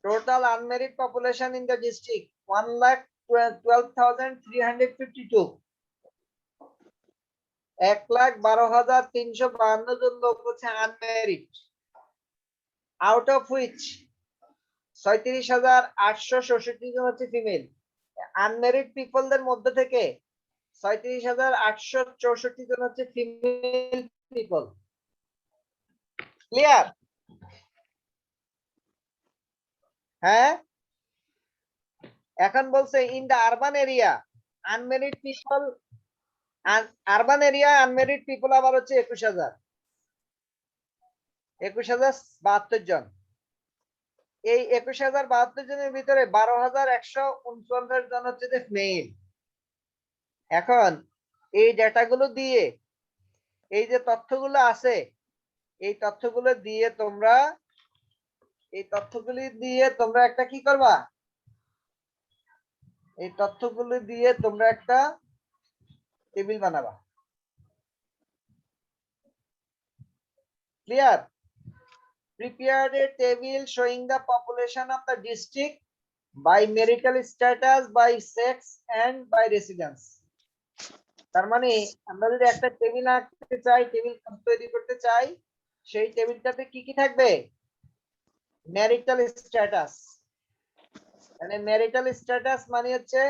Speaker 1: total unmarried population in the district 1,12,352, 1,12,352 জন লোক হচ্ছে আনমেরিড। আউট অফ হুইচ 37,866 জন হচ্ছে ফিমেল। আনমেরিড পিপলদের মধ্যে থেকে 37,864 জন হচ্ছে ফিমেল পিপল। ক্লিয়ার? হ্যাঁ। এখন বলছে in the urban area unmarried people, urban area unmarried people আবার হচ্ছে 21,072 জন। এই 21,072 জনের ভিতরে 12,149 জন হচ্ছে যে মেল। এখন এই ডেটাগুলো দিয়ে, এই যে তথ্যগুলো আছে, এই তথ্যগুলো দিয়ে তোমরা, এই তথ্যগুলি দিয়ে তোমরা একটা কি করবা? এই তথ্যগুলি দিয়ে তোমরা একটা টেবিল বানাবা। Clear? Prepared a table showing the population of the district by marital status, by sex and by residence. তার মানে আমরা যদি একটা টেবিল আঁকতে চাই, টেবিল তৈরি করতে চাই, সেই টেবিলটাতে কি কি থাকবে? Marital status. মানে ম্যারিটাল স্ট্যাটাস মানে হচ্ছে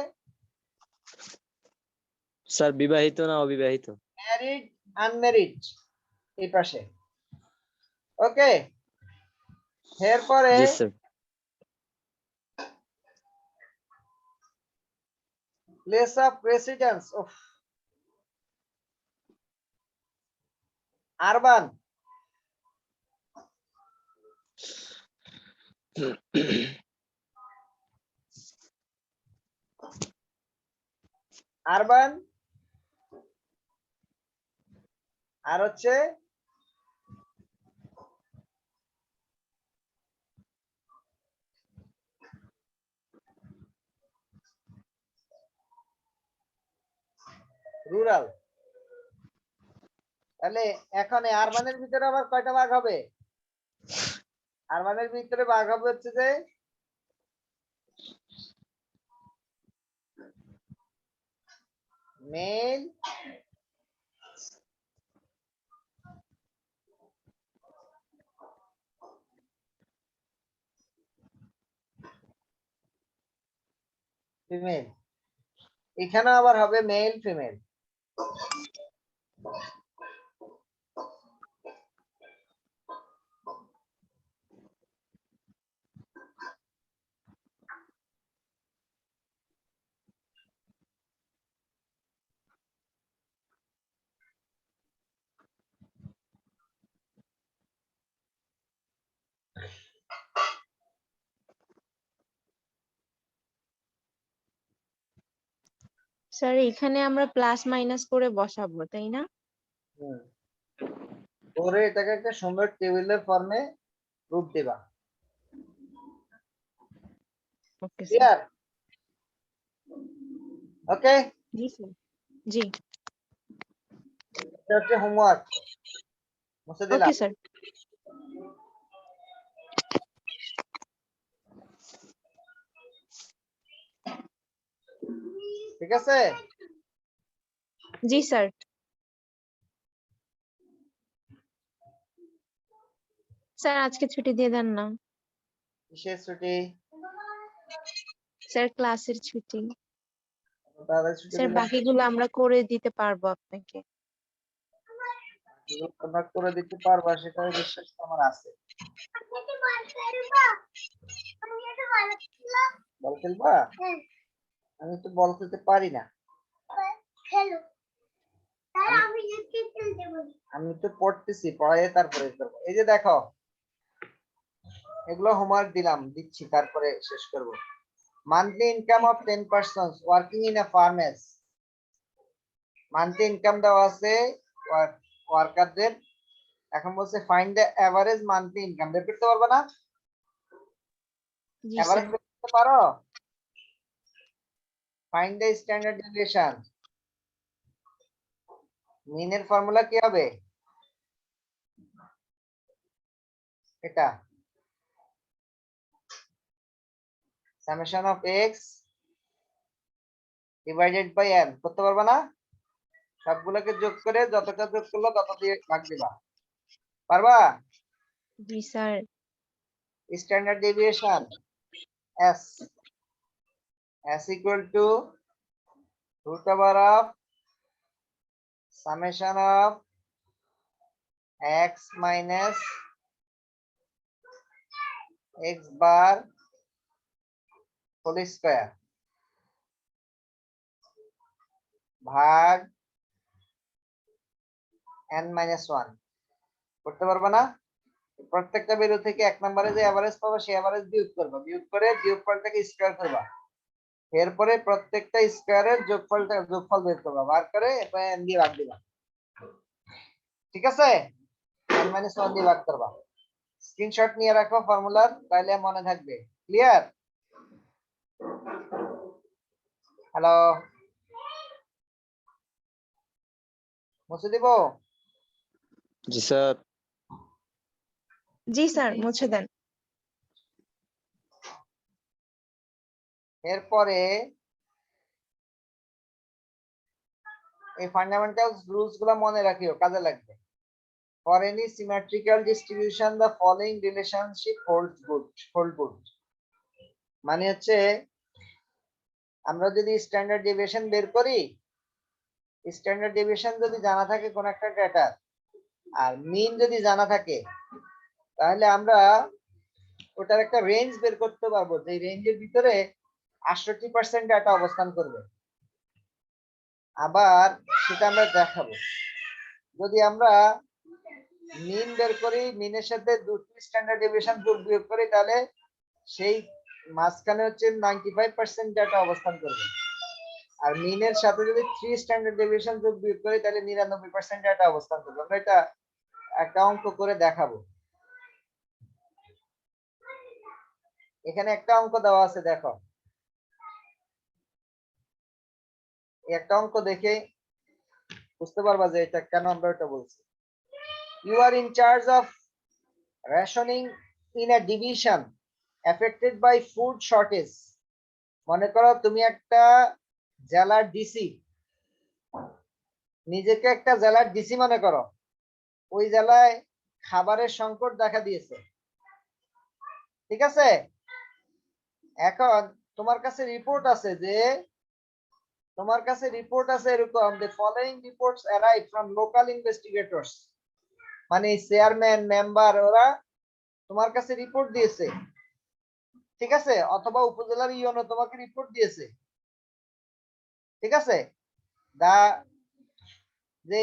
Speaker 4: স্যার বিবাহিত না অবিবাহিত?
Speaker 1: ম্যারিড, আনম্যারিড, এই পাশে। ওকে, এরপরে
Speaker 4: জি sir.
Speaker 1: Place of residence of urban, urban আর হচ্ছে রুরাল। তাহলে এখন আরবানের ভিতরে আবার কয়টা ভাগ হবে? আরবানের ভিতরে ভাগ হবে হচ্ছে যে মেল, ফিমেল। এখানে আবার হবে মেল ফিমেল।
Speaker 3: স্যার এখানে আমরা প্লাস মাইনাস করে বসাবো তাই না?
Speaker 1: করে এটাকে একটা সুন্দর টেবিলের ফর্মে রূপ দেবা।
Speaker 3: Okay sir.
Speaker 1: ক্লিয়ার? ওকে,
Speaker 3: জি স্যার। জি।
Speaker 1: এটা হচ্ছে হোমওয়ার্ক, মুছে দিলাম।
Speaker 3: Okay sir.
Speaker 1: ঠিক আছে?
Speaker 3: জি স্যার। স্যার আজকে ছুটি দিয়ে দেন না।
Speaker 1: কিসের ছুটি?
Speaker 3: স্যার ক্লাসের ছুটি।
Speaker 1: তাহলে ছুটি
Speaker 3: স্যার
Speaker 1: দিলাম,
Speaker 3: বাকিগুলো আমরা করে দিতে পারবো আপনাকে।
Speaker 1: যেগুলো তোমরা করে দিতে পারবা সেটার বিশ্বাস তো আমার আছে। বল খেলবা? আমি তো বল খেলতে পারি না। আমি তো পড়তেছি, পড়াই তারপরে করবো। এই যে দেখো, এগুলো হোমওয়ার্ক দিচ্ছি, তারপরে শেষ করব। Monthly income of 10 persons working in a firms. Monthly income দেওয়া আছে ওয়ার্কারদের। এখন বলছে find the average monthly income. বের করতে পারবে না?
Speaker 3: জি
Speaker 1: এভারেজ
Speaker 3: স্যার।
Speaker 1: বের করতে পারো? Find the standard deviation. মিনের ফর্মুলা কি হবে? এটা summation of x divided by n। করতে পারবে না? সবগুলোকে যোগ করে যতটা যোগ করলো তত দিয়ে ভাগ দিবা। পারবা?
Speaker 3: জি sir.
Speaker 1: Standard deviation s equal to root over of summation of x minus x bar whole square ভাগ n minus 1। করতে পারবে না? প্রত্যেকটা ভ্যালু থেকে এক নম্বরে যে এভারেজ পাবো সেই এভারেজ বিয়োগ করবা, বিয়োগ করে বিয়োগফলটাকে স্কয়ার করবা, এরপরে প্রত্যেকটা স্কয়ারের যোগফল বের করবা, বার করে এরপরে n দিয়ে ভাগ দিবা। ঠিক আছে? n minus 1 দিয়ে ভাগ করবা। স্ক্রিনশট নিয়ে রাখো ফর্মুলার, তাহলে মনে থাকবে। ক্লিয়ার? হ্যালো, মুছে দিব?
Speaker 4: জি স্যার।
Speaker 3: জি স্যার মুছে দেন।
Speaker 1: এরপরে এই ফান্ডামেন্টালস রুলস গুলো মনে রাখিও, কাজে লাগবে। For any symmetrical distribution the following relationship holds good. মানে হচ্ছে আমরা যদি স্ট্যান্ডার্ড ডেভিয়েশন বের করি, স্ট্যান্ডার্ড ডেভিয়েশন যদি জানা থাকে কোন একটা ডেটা, আর মিন যদি জানা থাকে, তাহলে আমরা ওটার একটা রেঞ্জ বের করতে পারবো, যে রেঞ্জের ভিতরে 68% ডাটা অবস্থান করবে। আবার সেটা আমরা দেখাবো। যদি আমরা মিন বের করি, মিনের সাথে দুটি স্ট্যান্ডার্ড ডেভিয়েশন যোগ বিয়োগ করি, তাহলে সেই মাঝখানে হচ্ছে 95% ডাটা অবস্থান করবে। আর মিনের সাথে যদি 3 স্ট্যান্ডার্ড ডেভিয়েশন যোগ বিয়োগ করি, তাহলে 99% ডাটা অবস্থান করবে। আমরা এটা একটা অঙ্ক করে দেখাবো। এখানে একটা অঙ্ক দেওয়া আছে, দেখো। একটা অঙ্ক দেখে বুঝতে পারবা যে এটা কেন আমরা এটা বলছি। You are in charge of rationing in a division affected by food shortage. মনে করো তুমি একটা জেলার ডিসি, নিজেকে একটা জেলার ডিসি মনে করো। ওই জেলায় খাবারের সংকট দেখা দিয়েছে, ঠিক আছে? এখন তোমার কাছে রিপোর্ট আছে যে তোমার কাছে রিপোর্ট আছে এরকম, the following reports arrive from local investigators, মানে চেয়ারম্যান মেম্বার ওরা তোমার কাছে রিপোর্ট দিয়েছে, ঠিক আছে, অথবা উপজেলার ইউনো তোমাকে রিপোর্ট দিয়েছে, ঠিক আছে, দা যে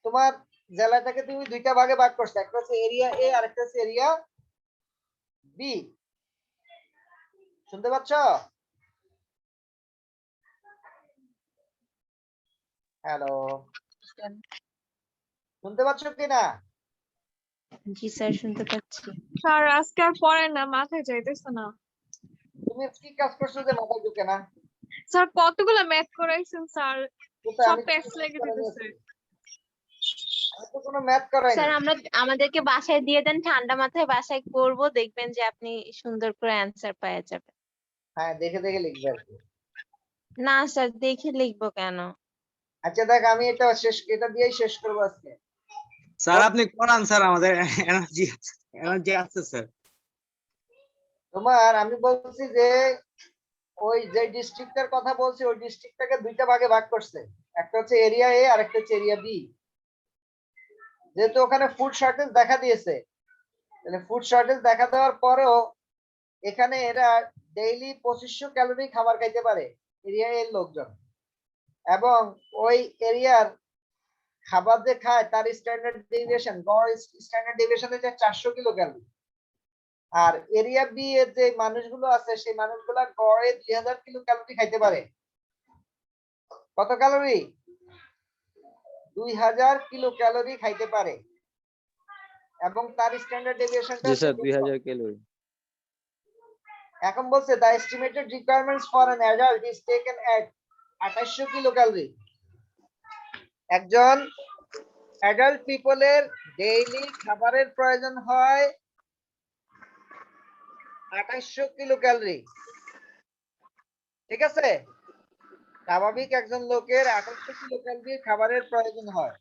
Speaker 1: তোমার জেলাটাকে তুমি দুইটা ভাগে ভাগ করছো, একটা হচ্ছে এরিয়া এ আর একটা হচ্ছে এরিয়া বি। শুনতে পাচ্ছ? হ্যালো, শুনতে পাচ্ছ কিনা?
Speaker 3: জি স্যার, শুনতে পাচ্ছি।
Speaker 6: স্যার আজকে আর পড়েন না, মাথায় যাইতেছে না।
Speaker 1: তুমি কি কাজ করছো যে মাথায় ঢুকে না?
Speaker 6: স্যার কতগুলো ম্যাথ করাইছেন স্যার,
Speaker 1: কোথায়?
Speaker 6: সব
Speaker 1: আমি তো
Speaker 6: পেজ
Speaker 1: কোনো
Speaker 6: লেগে
Speaker 1: করাই
Speaker 6: দিতেছে।
Speaker 1: নাই। আমি তো কোনো ম্যাথ করাই
Speaker 3: স্যার
Speaker 1: নাই।
Speaker 3: আমাদেরকে বাসায় দিয়ে দেন, ঠান্ডা মাথায় বাসায় করব, দেখবেন যে আপনি সুন্দর করে অ্যান্সার পেয়ে যাবেন।
Speaker 1: হ্যাঁ, দেখে দেখে লিখবে আর কি।
Speaker 3: না স্যার, দেখে লিখবো কেন?
Speaker 1: আচ্ছা দেখ, আমি এটা দিয়েই শেষ করবো আজকে।
Speaker 7: স্যার আপনি করান স্যার, আমাদের এনার্জি আছে স্যার।
Speaker 1: তোমার আমি বলছি যে ওই যে ডিস্ট্রিক্টের কথা বলছি, ওই ডিস্ট্রিক্টটাকে দুইটা ভাগে ভাগ করছে, একটা হচ্ছে এরিয়া এ আর একটা হচ্ছে এরিয়া বি। যেহেতু ওখানে ফুড শর্টেজ দেখা দিয়েছে, তাহলে ফুড শর্টেজ দেখা দেওয়ার পরেও এখানে এরা ডেইলি 2500 ক্যালোরি খাবার খাইতে পারে এরিয়া এর লোকজন, এবং ওই এরিয়ার খাবার যে খায় তার স্ট্যান্ডার্ড ডেভিয়েশন, গড় স্ট্যান্ডার্ড ডেভিয়েশন হচ্ছে 400 কিলো ক্যালোরি। আর এরিয়া বি এর যে মানুষগুলো আছে সেই মানুষগুলা গড়ে 2000 কিলো ক্যালোরি খাইতে পারে। কত ক্যালোরি? 2000 কিলো ক্যালোরি খাইতে পারে, এবং তার স্ট্যান্ডার্ড ডেভিয়েশনটা
Speaker 4: জি স্যার 2000 ক্যালোরি।
Speaker 1: এখন বলছে the estimated requirements for an adult is taken at 2800 kilo calorie. একজন অ্যাডাল্ট পিপলের ডেইলি খাবারের প্রয়োজন হয় 2800 কিলো ক্যালোরি, ঠিক আছে? স্বাভাবিক একজন লোকের 2800 কিলো ক্যালোরি খাবারের প্রয়োজন হয়,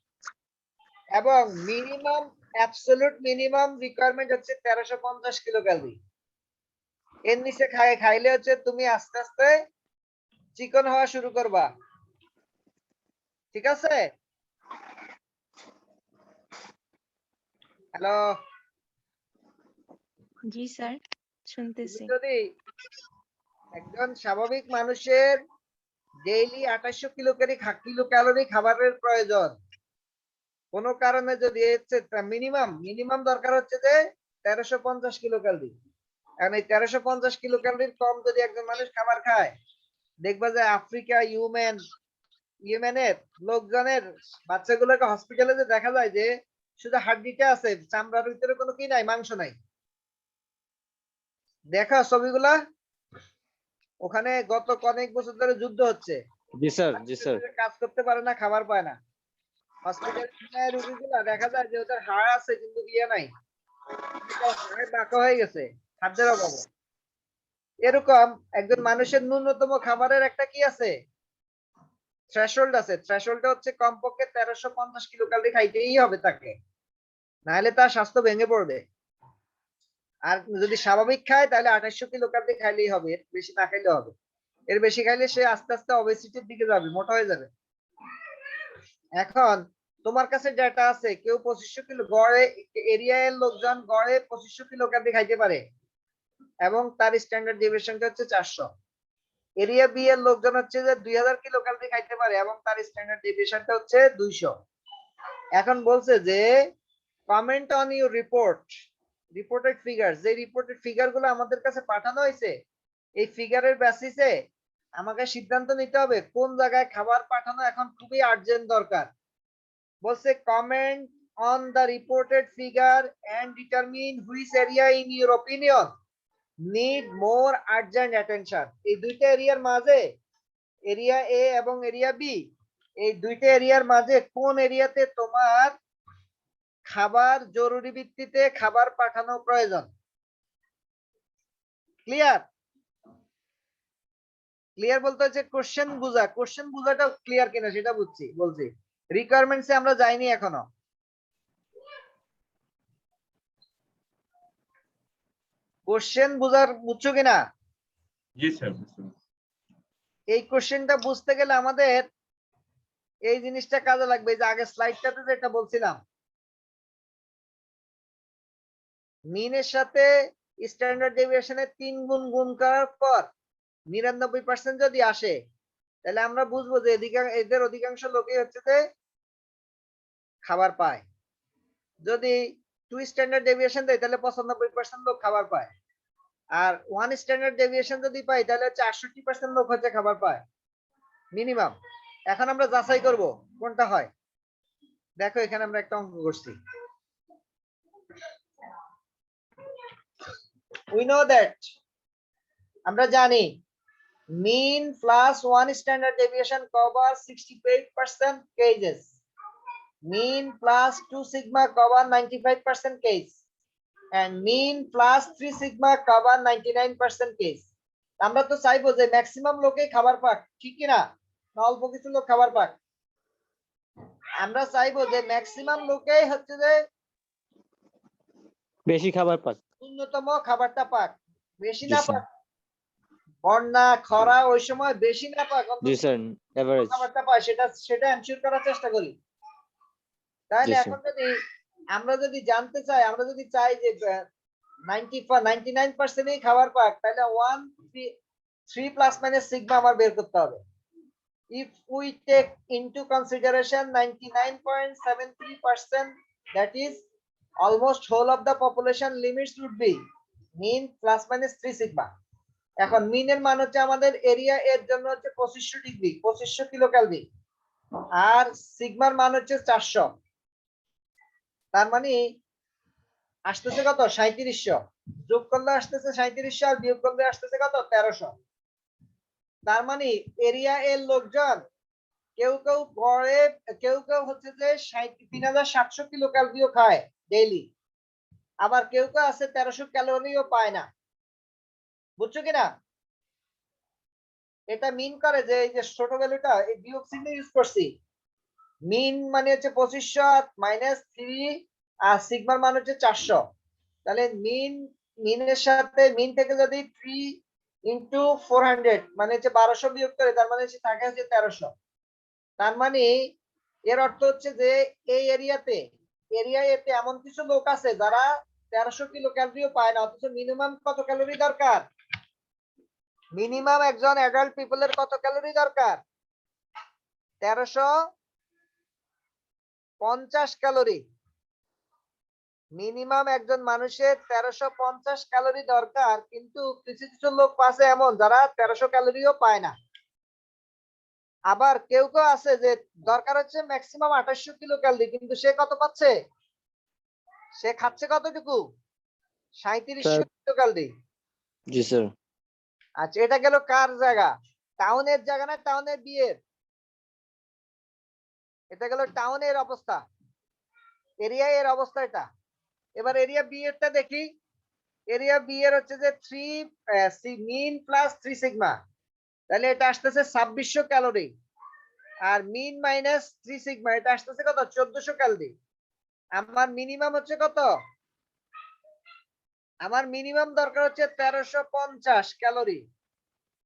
Speaker 1: এবং মিনিমাম অ্যাবসলিউট মিনিমাম রিকোয়ারমেন্ট হচ্ছে 1350 কিলো ক্যালোরি। এর নিচে খাইলে হচ্ছে তুমি আস্তে আস্তে চিকন হওয়া শুরু করবা, ঠিক আছে? হ্যালো,
Speaker 3: জি স্যার, শুনতেছি।
Speaker 1: যদি একজন স্বাভাবিক মানুষের ডেইলি 2800 কিলো ক্যালোরি খাবারের প্রয়োজন, কোনো কারণে যদি মিনিমাম দরকার হচ্ছে যে 1350 কিলো ক্যালোরি, এখন এই 1350 কিলো ক্যালোরির কম যদি একজন মানুষ খাবার খায়, দেখবা যে আফ্রিকা ইয়েমেনের লোকজনের বাচ্চাগুলোকে হসপিটালে যে দেখা যায় যে শুধু হাড্ডিটা আছে, চামড়ার ভিতরে কোনো কি নাই, মাংস নাই। দেখা ছবিগুলা, ওখানে গত অনেক বছর ধরে যুদ্ধ হচ্ছে,
Speaker 4: জি স্যার, জি স্যার।
Speaker 1: কাজ করতে পারে না, খাবার পায় না। হসপিটালে রোগীগুলা দেখা যায় যে ওদের হাড় আছে কিন্তু ইয়ে নাই, হাড় বাঁকা হয়ে গেছে খাদ্যের অভাবে। এরকম একজন মানুষের ন্যূনতম খাবারের একটা কি আছে, থ্রেশহোল্ড আছে। থ্রেশহোল্ডটা হচ্ছে কমপক্ষে 1350 কিলো ক্যালোরি খাইতেই হবে তাকে, নাহলে তার স্বাস্থ্য ভেঙে পড়বে। আর যদি স্বাভাবিক খায় তাহলে 2800 কিলো ক্যালোরি খাইলেই হবে, এর বেশি না খাইলে হবে। এর বেশি খাইলে সে আস্তে আস্তে ওবেসিটির দিকে যাবে, মোটা হয়ে যাবে। এখন তোমার কাছে ডেটা আছে কেউ 2500 কিলো, গড়ে এরিয়া এর লোকজন গড়ে 2500 কিলো ক্যালোরি খাইতে পারে, এবং তার স্ট্যান্ডার্ড ডেভিয়েশনটা হচ্ছে 400। এরিয়া বি এর লোকজন হচ্ছে যে 2000 কিলো ক্যালোরি খাইতে পারে, এবং তার স্ট্যান্ডার্ড ডেভিয়েশনটা হচ্ছে 200। এখন বলছে যে comment on your reported figure, যে রিপোর্টেড ফিগার গুলো আমাদের কাছে পাঠানো হয়েছে, এই ফিগারের বেসিসে আমাকে সিদ্ধান্ত নিতে হবে কোন জায়গায় খাবার পাঠানো এখন খুবই আর্জেন্ট দরকার। বলছে comment on the reported figure and determine which area in your opinion need more urgent attention. এই দুইটা এরিয়ার মাঝে, এরিয়া এ এবং এরিয়া বি, এই দুইটা এরিয়ার মাঝে কোন এরিয়াতে তোমার খাবার জরুরি ভিত্তিতে খাবার পাঠানো প্রয়োজন। ক্লিয়ার? ক্লিয়ার বলতে হচ্ছে কোশ্চেন বুঝাটা ক্লিয়ার কিনা সেটা বলছি। রিকোয়ারমেন্টসে আমরা যাইনি এখনো। কোশ্চেন বুঝছো কিনা?
Speaker 8: জি স্যার।
Speaker 1: এই কোশ্চেনটা বুঝতে গেলে আমাদের এই জিনিসটা কাজে লাগবে, এই যে আগে স্লাইডটাতে যেটা বলছিলাম, মিনের সাথে স্ট্যান্ডার্ড ডেভিয়েশনের 3 গুণ গুণ করার পর 99% যদি আসে, তাহলে আমরা বুঝবো যে এদের অধিকাংশ লোকই হচ্ছে যে খাবার পায়। যদি 2 স্ট্যান্ডার্ড ডেভিয়েশন দেয় তাহলে 95% লোক খাবার পায়, আর 1 স্ট্যান্ডার্ড ডেভিয়েশন যদি পাই তাহলে হচ্ছে 68% লোক হচ্ছে খাবার পায় মিনিমাম। এখন আমরা যাচাই করব কোনটা হয়। দেখো এখানে আমরা একটা অঙ্ক করছি। We know that, আমরা জানি mean plus 1 standard deviation cover 68% cases, mean plus 2 sigma cover 95% case, and mean plus 3 sigma cover 99% case. আমরা তো চাইবো যে ম্যাক্সিমাম লোকেই খাবার পাক, ঠিক কি না? না অল্প কিছু লোক খাবার পাক? আমরা চাইবো যে ম্যাক্সিমাম লোকেই হচ্ছে যে
Speaker 4: বেশি খাবার পাক।
Speaker 1: ন্যূনতম খাবারটা পাক, বেশি
Speaker 4: জি
Speaker 1: না
Speaker 4: স্যার।
Speaker 1: পাক, বন্যা খরা ওই সময় বেশি না পাক, অন্তত
Speaker 4: জি স্যার, এভারেজ।
Speaker 1: খাবারটা পায় সেটা এনশিওর করার চেষ্টা করি। তাহলে
Speaker 4: জি স্যার।
Speaker 1: এখন যদি আমরা যদি জানতে চাই, আমরা যদি চাই যে 99% খাবার পাক, তাহলে 3 প্লাস মাইনাস সিগমা আমার বের করতে হবে। If we take into consideration 99.73%, that is almost whole of the population, limits would be mean plus minus 3 sigma. এখন মিনের মান হচ্ছে আমাদের এরিয়া এর জন্য হচ্ছে 2500 ডিগ্রি, 2500 কিলো ক্যালভিন, আর সিগমার মান হচ্ছে 400। তার মানে আসতেছে কত? 3700। যোগ করলে আসতেছে 3700 আর বিয়োগ করলে আসতেছে কত? 1300। তার মানে এরিয়া এর লোকজন কেউ কেউ গড়ে, কেউ কেউ হচ্ছে যে 3700 কিলো ক্যালরিও খায় ডেইলি, আবার কেউ কেউ আছে 1300 ক্যালোরিও পায় না। বুঝছো কিনা? এটা মিন করে যে এই যে ছোট ভ্যালুটা এই বিয়োগ চিহ্ন ইউজ করছি। মিন মানে হচ্ছে 2500 মাইনাস 3 আর সিগমার মান হচ্ছে 400। তাহলে মিনের সাথে মিন থেকে যদি 3 ইনটু 400 মানে হচ্ছে 1200 বিয়োগ করে, তার মানে হচ্ছে থাকে হচ্ছে 1300। তার মানে এর অর্থ হচ্ছে যে এই এরিয়াতে এমন কিছু লোক আছে যারা 1300 কিলো ক্যালোরিও পায় না, অথচ মিনিমাম কত ক্যালোরি দরকার? মিনিমাম একজন অ্যাডাল্ট পিপলের কত ক্যালোরি দরকার? 1350 ক্যালোরি। মিনিমাম একজন মানুষের 1350 ক্যালোরি দরকার, কিন্তু কিছু কিছু লোক আছে এমন যারা 1300 ক্যালোরিও পায় না। আবার কেউ কেউ আছে যে দরকার হচ্ছে ম্যাক্সিমাম 2800 কিলো ক্যালোরি, কিন্তু সে কত পাচ্ছে? সে খাচ্ছে কতটুকু? 3700 কিলো ক্যালোরি।
Speaker 4: জি স্যার।
Speaker 1: আচ্ছা, এটা গেল কার জায়গা? টাউনের জায়গা না টাউনের বিয়ের? এটা গেল টাউনের অবস্থা, এরিয়া এর অবস্থা এটা। এবার এরিয়া বি এরটা দেখি। এরিয়া বি এর হচ্ছে যে 3 মিন প্লাস 3 সিগমা, তাহলে এটা আসতেছে 2600 ক্যালোরি, আর মিন মাইনাস 3 সিগমা এটা আসতেছে কত? 1400 ক্যালোরি। আমার মিনিমাম হচ্ছে কত? আমার মিনিমাম দরকার হচ্ছে 1350 ক্যালোরি।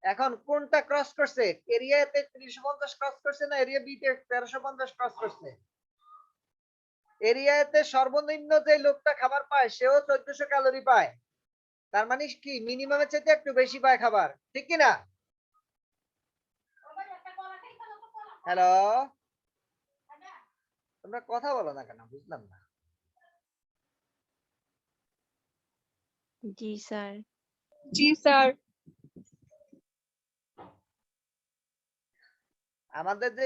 Speaker 1: এখন কোনটা ক্রস করছে? এরিয়াতে 350 ক্রস করছে না এরিয়া বি তে 1350 ক্রস করছে? এরিয়াতে সর্বনিম্ন যে লোকটা খাবার পায় সেও 1400 ক্যালোরি পায়। তার মানে কি মিনিমামের চাইতে একটু বেশি পায় খাবার, ঠিক কি না? হ্যালো, তোমরা কথা বলো না কেন? বুঝলাম না।
Speaker 3: জি স্যার।
Speaker 6: জি স্যার।
Speaker 1: আমাদের যে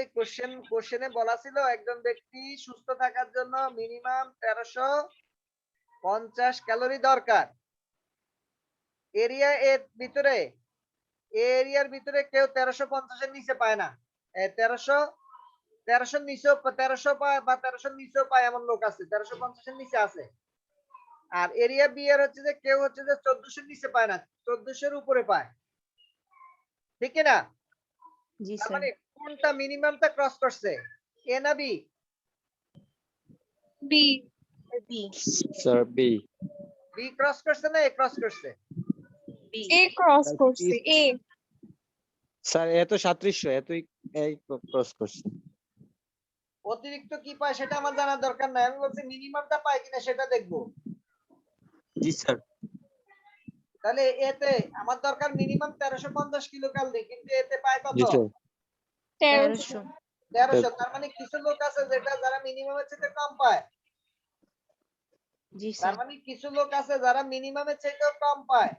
Speaker 1: কোশ্চেনে বলা ছিল একজন ব্যক্তি সুস্থ থাকার জন্য মিনিমাম 1350 ক্যালোরি দরকার। এরিয়ার ভিতরে কেউ 1350 এর নিচে পায় না। 1300 নিচেও 1300 পায় বা 1300 নিচেও পায় এমন লোক আছে, 1350 এর নিচে আছে। আর এরিয়া বি এর হচ্ছে যে কেউ হচ্ছে যে 1400 এর নিচে পায় না, 1400 এর উপরে পায়, ঠিক না?
Speaker 3: জি
Speaker 1: তার
Speaker 3: স্যার।
Speaker 1: মানে কোনটা মিনিমামটা ক্রস করছে? এ না B?
Speaker 6: B.
Speaker 3: B.
Speaker 4: Sir B.
Speaker 1: B cross করছে না এ ক্রস করছে?
Speaker 3: বি।
Speaker 6: এ ক্রস করছে। এ।
Speaker 4: স্যার এত 3700 এতই এই ক্রস করছে।
Speaker 1: অতিরিক্ত কি পায় সেটা আমার জানার দরকার নাই, আমি বলছি মিনিমামটা পায় কিনা সেটা দেখবো।
Speaker 7: জি স্যার।
Speaker 1: তাহলে এতে আমার দরকার মিনিমাম 1350 কিলো ক্যালোরি, কিন্তু এতে পায় কত?
Speaker 4: জি স্যার।
Speaker 3: 1300
Speaker 1: 1300। তার মানে কিছু লোক আছে যেটা যারা মিনিমামের চাইতে কম পায়।
Speaker 3: জি
Speaker 1: তার
Speaker 3: স্যার
Speaker 1: মানে কিছু লোক আছে যারা মিনিমামের চাইতেও কম পায়।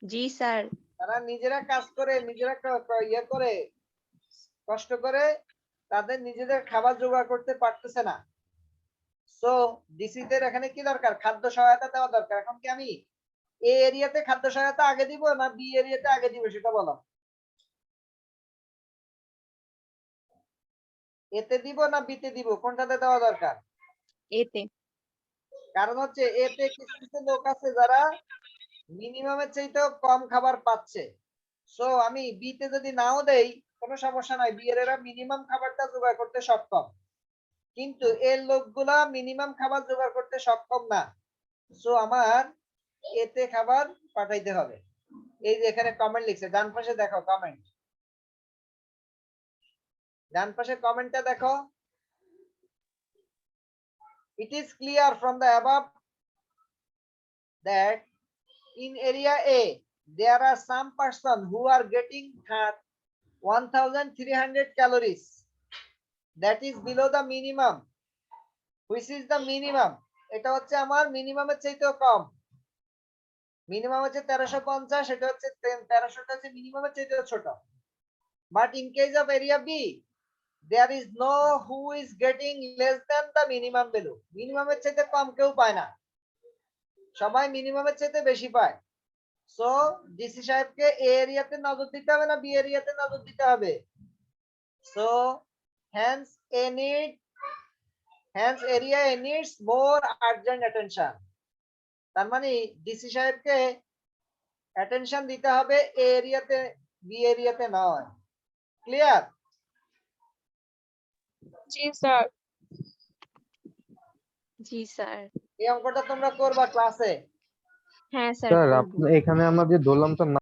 Speaker 3: জি স্যার
Speaker 1: তারা নিজেরা কাজ করে, নিজেরা ইয়ে করে, কষ্ট করে, তাদের নিজেদের খাবার জোগাড় করতে পারতেছে না। সো ডিসিদের এখানে কি দরকার? খাদ্য সহায়তা দেওয়া দরকার। এখন কি আমি এ এরিয়াতে খাদ্য সহায়তা আগে দিব না বি এরিয়াতে আগে দিব সেটা বলো। এতে দিব না বিতে দিব, কোনটাতে দেওয়া দরকার?
Speaker 3: এতে।
Speaker 1: কারণ হচ্ছে এতে কিছু কিছু লোক আছে যারা মিনিমামের চাইতেও কম খাবার পাচ্ছে। সো আমি বিতে যদি নাও দেই কোনো সমস্যা নাই, বি এরা মিনিমাম খাবারটা জোগাড় করতে সক্ষম, কিন্তু এর লোকগুলা মিনিমাম খাবার জোগাড় করতে সক্ষম না। সো আমার এতে খাবার পাঠাইতে হবে। এই যে এখানে কমেন্ট লিখছে, ডান পাশে দেখো কমেন্ট, ডান পাশে কমেন্টটা দেখো। It is clear from the above that in area A there are some person who are getting 1300 calories, that is below the minimum. Which is the minimum? এটা হচ্ছে আমার মিনিমামের চাইতেও কম। মিনিমাম হচ্ছে 1350, এটা হচ্ছে 1300টা হচ্ছে মিনিমামের চাইতেও ছোট। But in case of area B there is no who is getting less than the minimum value. মিনিমামের চাইতে কম কেউ পায় না, সবাই মিনিমামের চাইতে বেশি পায়। সো ডিসি সাহেবকে এ এরিয়াতে নজর দিতে হবে না বি এরিয়াতে নজর দিতে হবে? So hence area needs more urgent attention. তার মানে ডিসি সাহেবকে অ্যাটেনশন দিতে হবে এ এরিয়াতে বি এরিয়াতে নয়। ক্লিয়ার?
Speaker 6: জি স্যার।
Speaker 3: জি স্যার।
Speaker 1: এই অঙ্কটা তোমরা করবা ক্লাসে।
Speaker 3: হ্যাঁ স্যার
Speaker 5: স্যার
Speaker 3: করবো।
Speaker 5: আপনি এখানে আমরা যে ধরলাম স্যার